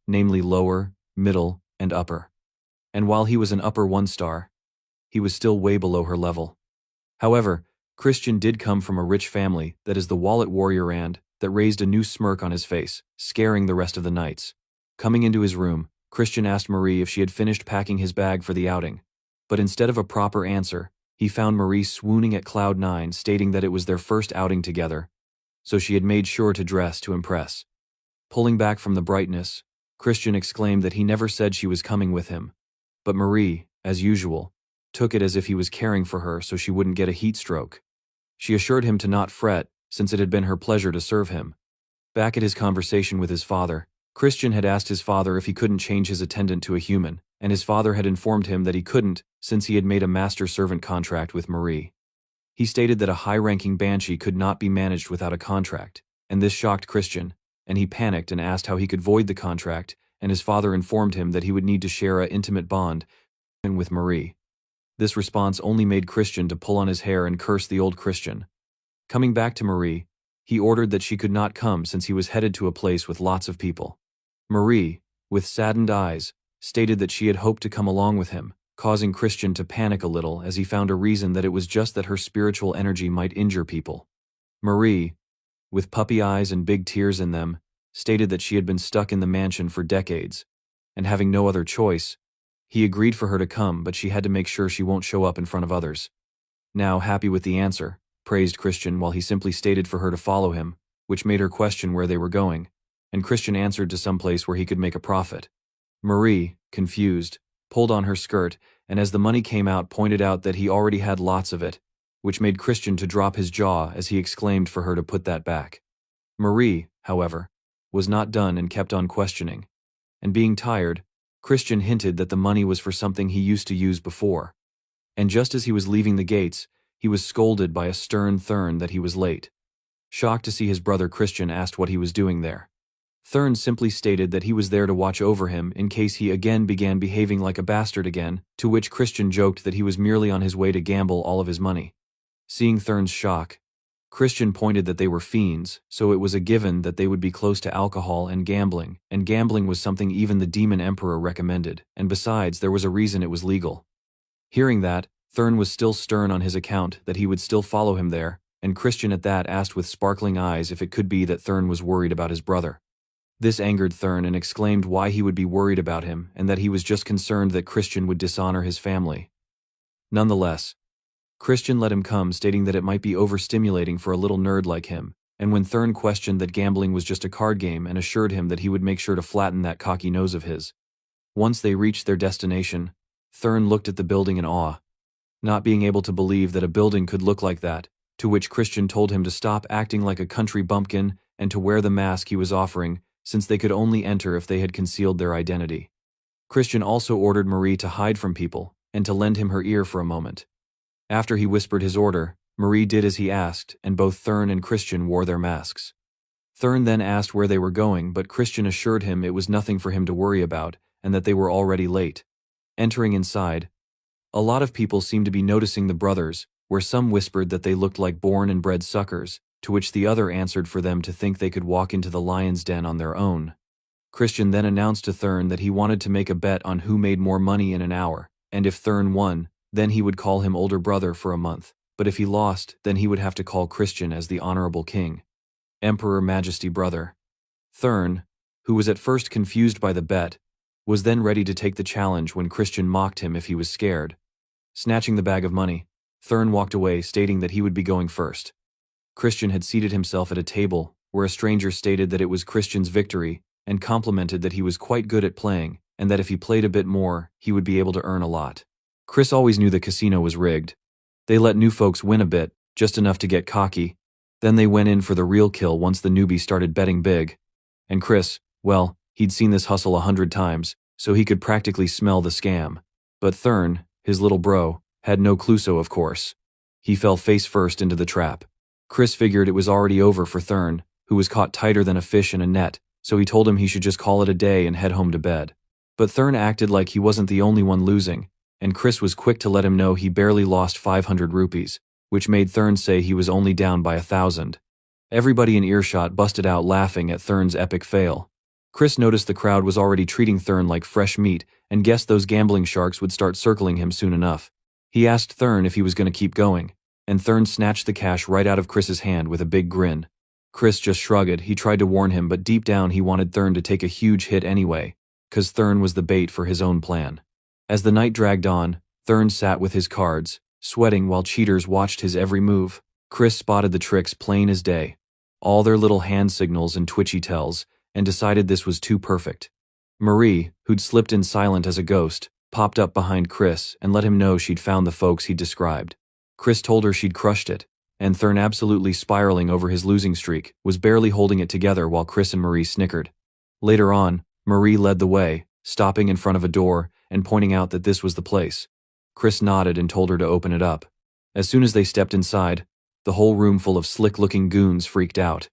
namely lower, middle, and upper. And while he was an upper 1-star, he was still way below her level. However, Christian did come from a rich family that is the wallet warrior and that raised a new smirk on his face, scaring the rest of the knights. Coming into his room, Christian asked Marie if she had finished packing his bag for the outing, but instead of a proper answer, he found Marie swooning at cloud 9, stating that it was their first outing together, so she had made sure to dress to impress. Pulling back from the brightness, Christian exclaimed that he never said she was coming with him, but Marie, as usual, took it as if he was caring for her so she wouldn't get a heat stroke. She assured him to not fret, since it had been her pleasure to serve him. Back at his conversation with his father, Christian had asked his father if he couldn't change his attendant to a human, and his father had informed him that he couldn't since he had made a master-servant contract with Marie. He stated that a high-ranking banshee could not be managed without a contract, and this shocked Christian, and he panicked and asked how he could void the contract, and his father informed him that he would need to share an intimate bond with Marie. This response only made Christian to pull on his hair and curse the old Christian. Coming back to Marie, he ordered that she could not come since he was headed to a place with lots of people. Marie, with saddened eyes, stated that she had hoped to come along with him, causing Christian to panic a little as he found a reason that it was just that her spiritual energy might injure people. Marie, with puppy eyes and big tears in them, stated that she had been stuck in the mansion for decades, and having no other choice, he agreed for her to come, but she had to make sure she won't show up in front of others. Now, happy with the answer, praised Christian while he simply stated for her to follow him, which made her question where they were going, and Christian answered to some place where he could make a profit. Marie, confused, pulled on her skirt, and as the money came out pointed out that he already had lots of it, which made Christian to drop his jaw as he exclaimed for her to put that back. Marie, however, was not done and kept on questioning, and being tired, Christian hinted that the money was for something he used to use before. And just as he was leaving the gates, he was scolded by a stern Thurn that he was late. Shocked to see his brother, Christian asked what he was doing there. Thurn simply stated that he was there to watch over him in case he again began behaving like a bastard again, to which Christian joked that he was merely on his way to gamble all of his money. Seeing Thurn's shock, Christian pointed that they were fiends, so it was a given that they would be close to alcohol and gambling was something even the Demon Emperor recommended, and besides, there was a reason it was legal. Hearing that, Thurn was still stern on his account that he would still follow him there, and Christian at that asked with sparkling eyes if it could be that Thurn was worried about his brother. This angered Thurn and exclaimed why he would be worried about him and that he was just concerned that Christian would dishonor his family. Nonetheless, Christian let him come, stating that it might be overstimulating for a little nerd like him, and when Thurn questioned that gambling was just a card game and assured him that he would make sure to flatten that cocky nose of his. Once they reached their destination, Thurn looked at the building in awe, not being able to believe that a building could look like that, to which Christian told him to stop acting like a country bumpkin and to wear the mask he was offering, since they could only enter if they had concealed their identity. Christian also ordered Marie to hide from people and to lend him her ear for a moment. After he whispered his order, Marie did as he asked, and both Thurn and Christian wore their masks. Thurn then asked where they were going, but Christian assured him it was nothing for him to worry about and that they were already late. Entering inside, a lot of people seemed to be noticing the brothers, where some whispered that they looked like born and bred suckers, to which the other answered for them to think they could walk into the lion's den on their own. Christian then announced to Thurn that he wanted to make a bet on who made more money in an hour, and if Thurn won, then he would call him older brother for a month, but if he lost, then he would have to call Christian as the honorable king. Emperor Majesty brother. Thurn, who was at first confused by the bet, was then ready to take the challenge when Christian mocked him if he was scared. Snatching the bag of money, Thurn walked away, stating that he would be going first. Christian had seated himself at a table, where a stranger stated that it was Christian's victory, and complimented that he was quite good at playing, and that if he played a bit more, he would be able to earn a lot. Chris always knew the casino was rigged. They let new folks win a bit, just enough to get cocky. Then they went in for the real kill once the newbie started betting big. And Chris, well, he'd seen this hustle 100 times, so he could practically smell the scam. But Thurn, his little bro, had no clue, so of course. He fell face first into the trap. Chris figured it was already over for Thurn, who was caught tighter than a fish in a net, so he told him he should just call it a day and head home to bed. But Thurn acted like he wasn't the only one losing, and Chris was quick to let him know he barely lost 500 rupees, which made Thurn say he was only down by 1,000. Everybody in earshot busted out laughing at Thurn's epic fail. Chris noticed the crowd was already treating Thurn like fresh meat and guessed those gambling sharks would start circling him soon enough. He asked Thurn if he was going to keep going, and Thurn snatched the cash right out of Chris's hand with a big grin. Chris just shrugged. He tried to warn him, but deep down he wanted Thurn to take a huge hit anyway, 'cause Thurn was the bait for his own plan. As the night dragged on, Thurn sat with his cards, sweating while cheaters watched his every move. Chris spotted the tricks plain as day, all their little hand signals and twitchy tells, and decided this was too perfect. Marie, who'd slipped in silent as a ghost, popped up behind Chris and let him know she'd found the folks he'd described. Chris told her she'd crushed it, and Thurn, absolutely spiraling over his losing streak, was barely holding it together while Chris and Marie snickered. Later on, Marie led the way, stopping in front of a door and pointing out that this was the place. Chris nodded and told her to open it up. As soon as they stepped inside, the whole room full of slick-looking goons freaked out.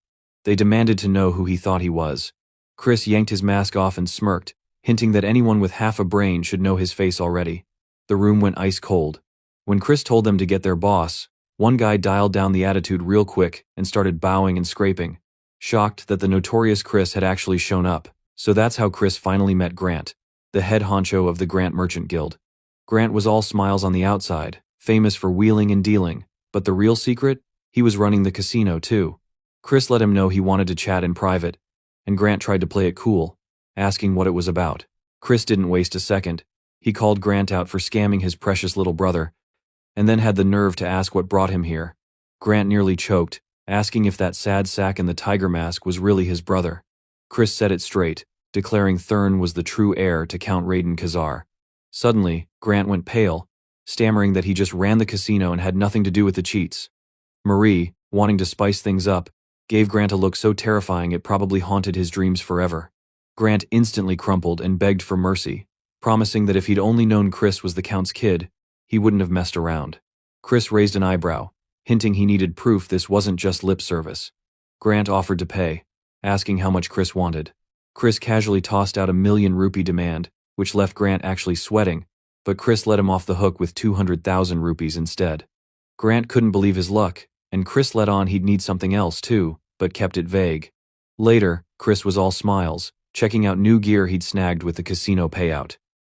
They demanded to know who he thought he was. Chris yanked his mask off and smirked, hinting that anyone with half a brain should know his face already. The room went ice cold. When Chris told them to get their boss, one guy dialed down the attitude real quick and started bowing and scraping, shocked that the notorious Chris had actually shown up. So that's how Chris finally met Grant, the head honcho of the Grant Merchant Guild. Grant was all smiles on the outside, famous for wheeling and dealing, but the real secret? He was running the casino too. Chris let him know he wanted to chat in private, and Grant tried to play it cool, asking what it was about. Chris didn't waste a second. He called Grant out for scamming his precious little brother, and then had the nerve to ask what brought him here. Grant nearly choked, asking if that sad sack in the tiger mask was really his brother. Chris set it straight, declaring Thurn was the true heir to Count Raiden Khazar. Suddenly, Grant went pale, stammering that he just ran the casino and had nothing to do with the cheats. Marie, wanting to spice things up, gave Grant a look so terrifying it probably haunted his dreams forever. Grant instantly crumpled and begged for mercy, promising that if he'd only known Chris was the Count's kid, he wouldn't have messed around. Chris raised an eyebrow, hinting he needed proof this wasn't just lip service. Grant offered to pay, asking how much Chris wanted. Chris casually tossed out a 1,000,000 rupee demand, which left Grant actually sweating, but Chris let him off the hook with 200,000 rupees instead. Grant couldn't believe his luck, and Chris let on he'd need something else too, but kept it vague. Later, Chris was all smiles, checking out new gear he'd snagged with the casino payout.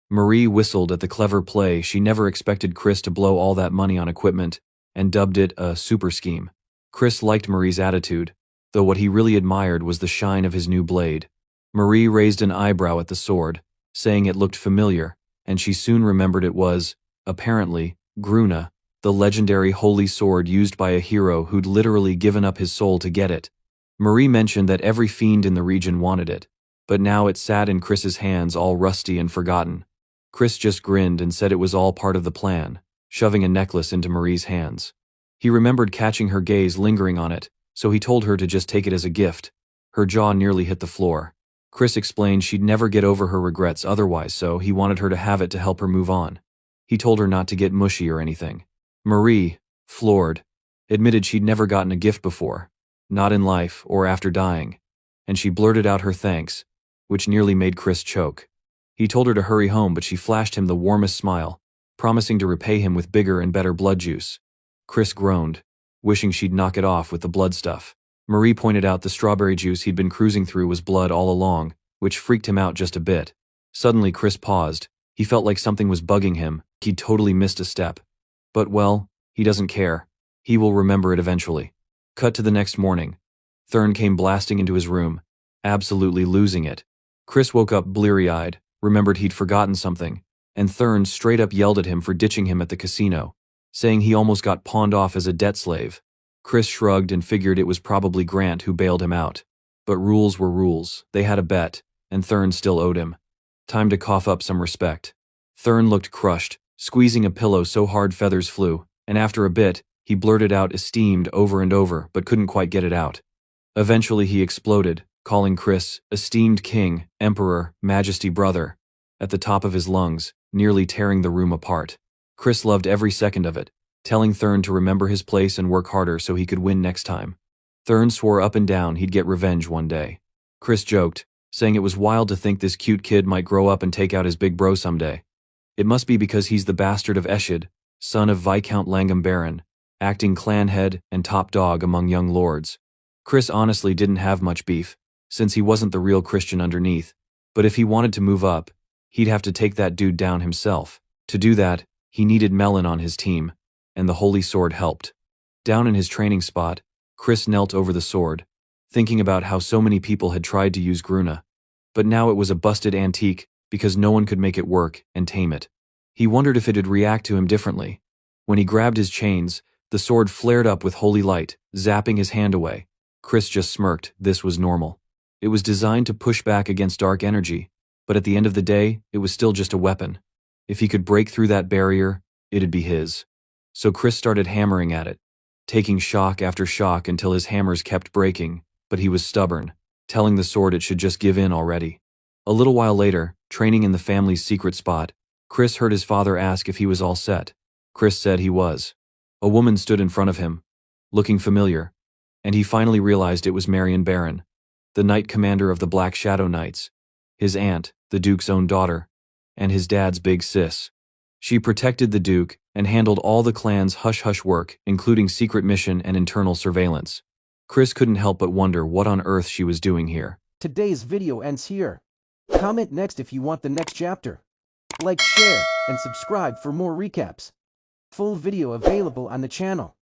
Marie whistled at the clever play. She never expected Chris to blow all that money on equipment, and dubbed it a super scheme. Chris liked Marie's attitude, though what he really admired was the shine of his new blade. Marie raised an eyebrow at the sword, saying it looked familiar, and she soon remembered it was, apparently, Gruna, the legendary holy sword used by a hero who'd literally given up his soul to get it. Marie mentioned that every fiend in the region wanted it, but now it sat in Chris's hands all rusty and forgotten. Chris just grinned and said it was all part of the plan, shoving a necklace into Marie's hands. He remembered catching her gaze lingering on it, so he told her to just take it as a gift. Her jaw nearly hit the floor. Chris explained she'd never get over her regrets otherwise, so he wanted her to have it to help her move on. He told her not to get mushy or anything. Marie, floored, admitted she'd never gotten a gift before, not in life or after dying, and she blurted out her thanks, which nearly made Chris choke. He told her to hurry home, but she flashed him the warmest smile, promising to repay him with bigger and better blood juice. Chris groaned, wishing she'd knock it off with the blood stuff. Marie pointed out the strawberry juice he'd been cruising through was blood all along, which freaked him out just a bit. Suddenly Chris paused. He felt like something was bugging him. He'd totally missed a step. But well, he doesn't care. He will remember it eventually. Cut to the next morning. Thurn came blasting into his room, absolutely losing it. Chris woke up bleary-eyed, remembered he'd forgotten something, and Thurn straight up yelled at him for ditching him at the casino, saying he almost got pawned off as a debt slave. Chris shrugged and figured it was probably Grant who bailed him out. But rules were rules. They had a bet, and Thurn still owed him. Time to cough up some respect. Thurn looked crushed, squeezing a pillow so hard feathers flew, and after a bit, he blurted out esteemed over and over but couldn't quite get it out. Eventually he exploded, calling Chris esteemed king, emperor, majesty brother, at the top of his lungs, nearly tearing the room apart. Chris loved every second of it, telling Thurn to remember his place and work harder so he could win next time. Thurn swore up and down he'd get revenge one day. Chris joked, saying it was wild to think this cute kid might grow up and take out his big bro someday. It must be because he's the bastard of Eshid, son of Viscount Langham Baron, acting clan head and top dog among young lords. Chris honestly didn't have much beef, since he wasn't the real Christian underneath, but if he wanted to move up, he'd have to take that dude down himself. To do that, he needed Melon on his team, and the holy sword helped. Down in his training spot, Chris knelt over the sword, thinking about how so many people had tried to use Gruna, but now it was a busted antique because no one could make it work and tame it. He wondered if it'd react to him differently. When he grabbed his chains, the sword flared up with holy light, zapping his hand away. Chris just smirked. This was normal. It was designed to push back against dark energy, but at the end of the day, it was still just a weapon. If he could break through that barrier, it'd be his. So Chris started hammering at it, taking shock after shock until his hammers kept breaking, but he was stubborn, telling the sword it should just give in already. A little while later, training in the family's secret spot, Chris heard his father ask if he was all set. Chris said he was. A woman stood in front of him, looking familiar, and he finally realized it was Marion Baron, the Knight Commander of the Black Shadow Knights, his aunt, the Duke's own daughter, and his dad's big sis. She protected the Duke and handled all the clan's hush-hush work, including secret mission and internal surveillance. Chris couldn't help but wonder what on earth she was doing here. Today's video ends here. Comment next if you want the next chapter. Like, share, and subscribe for more recaps. Full video available on the channel.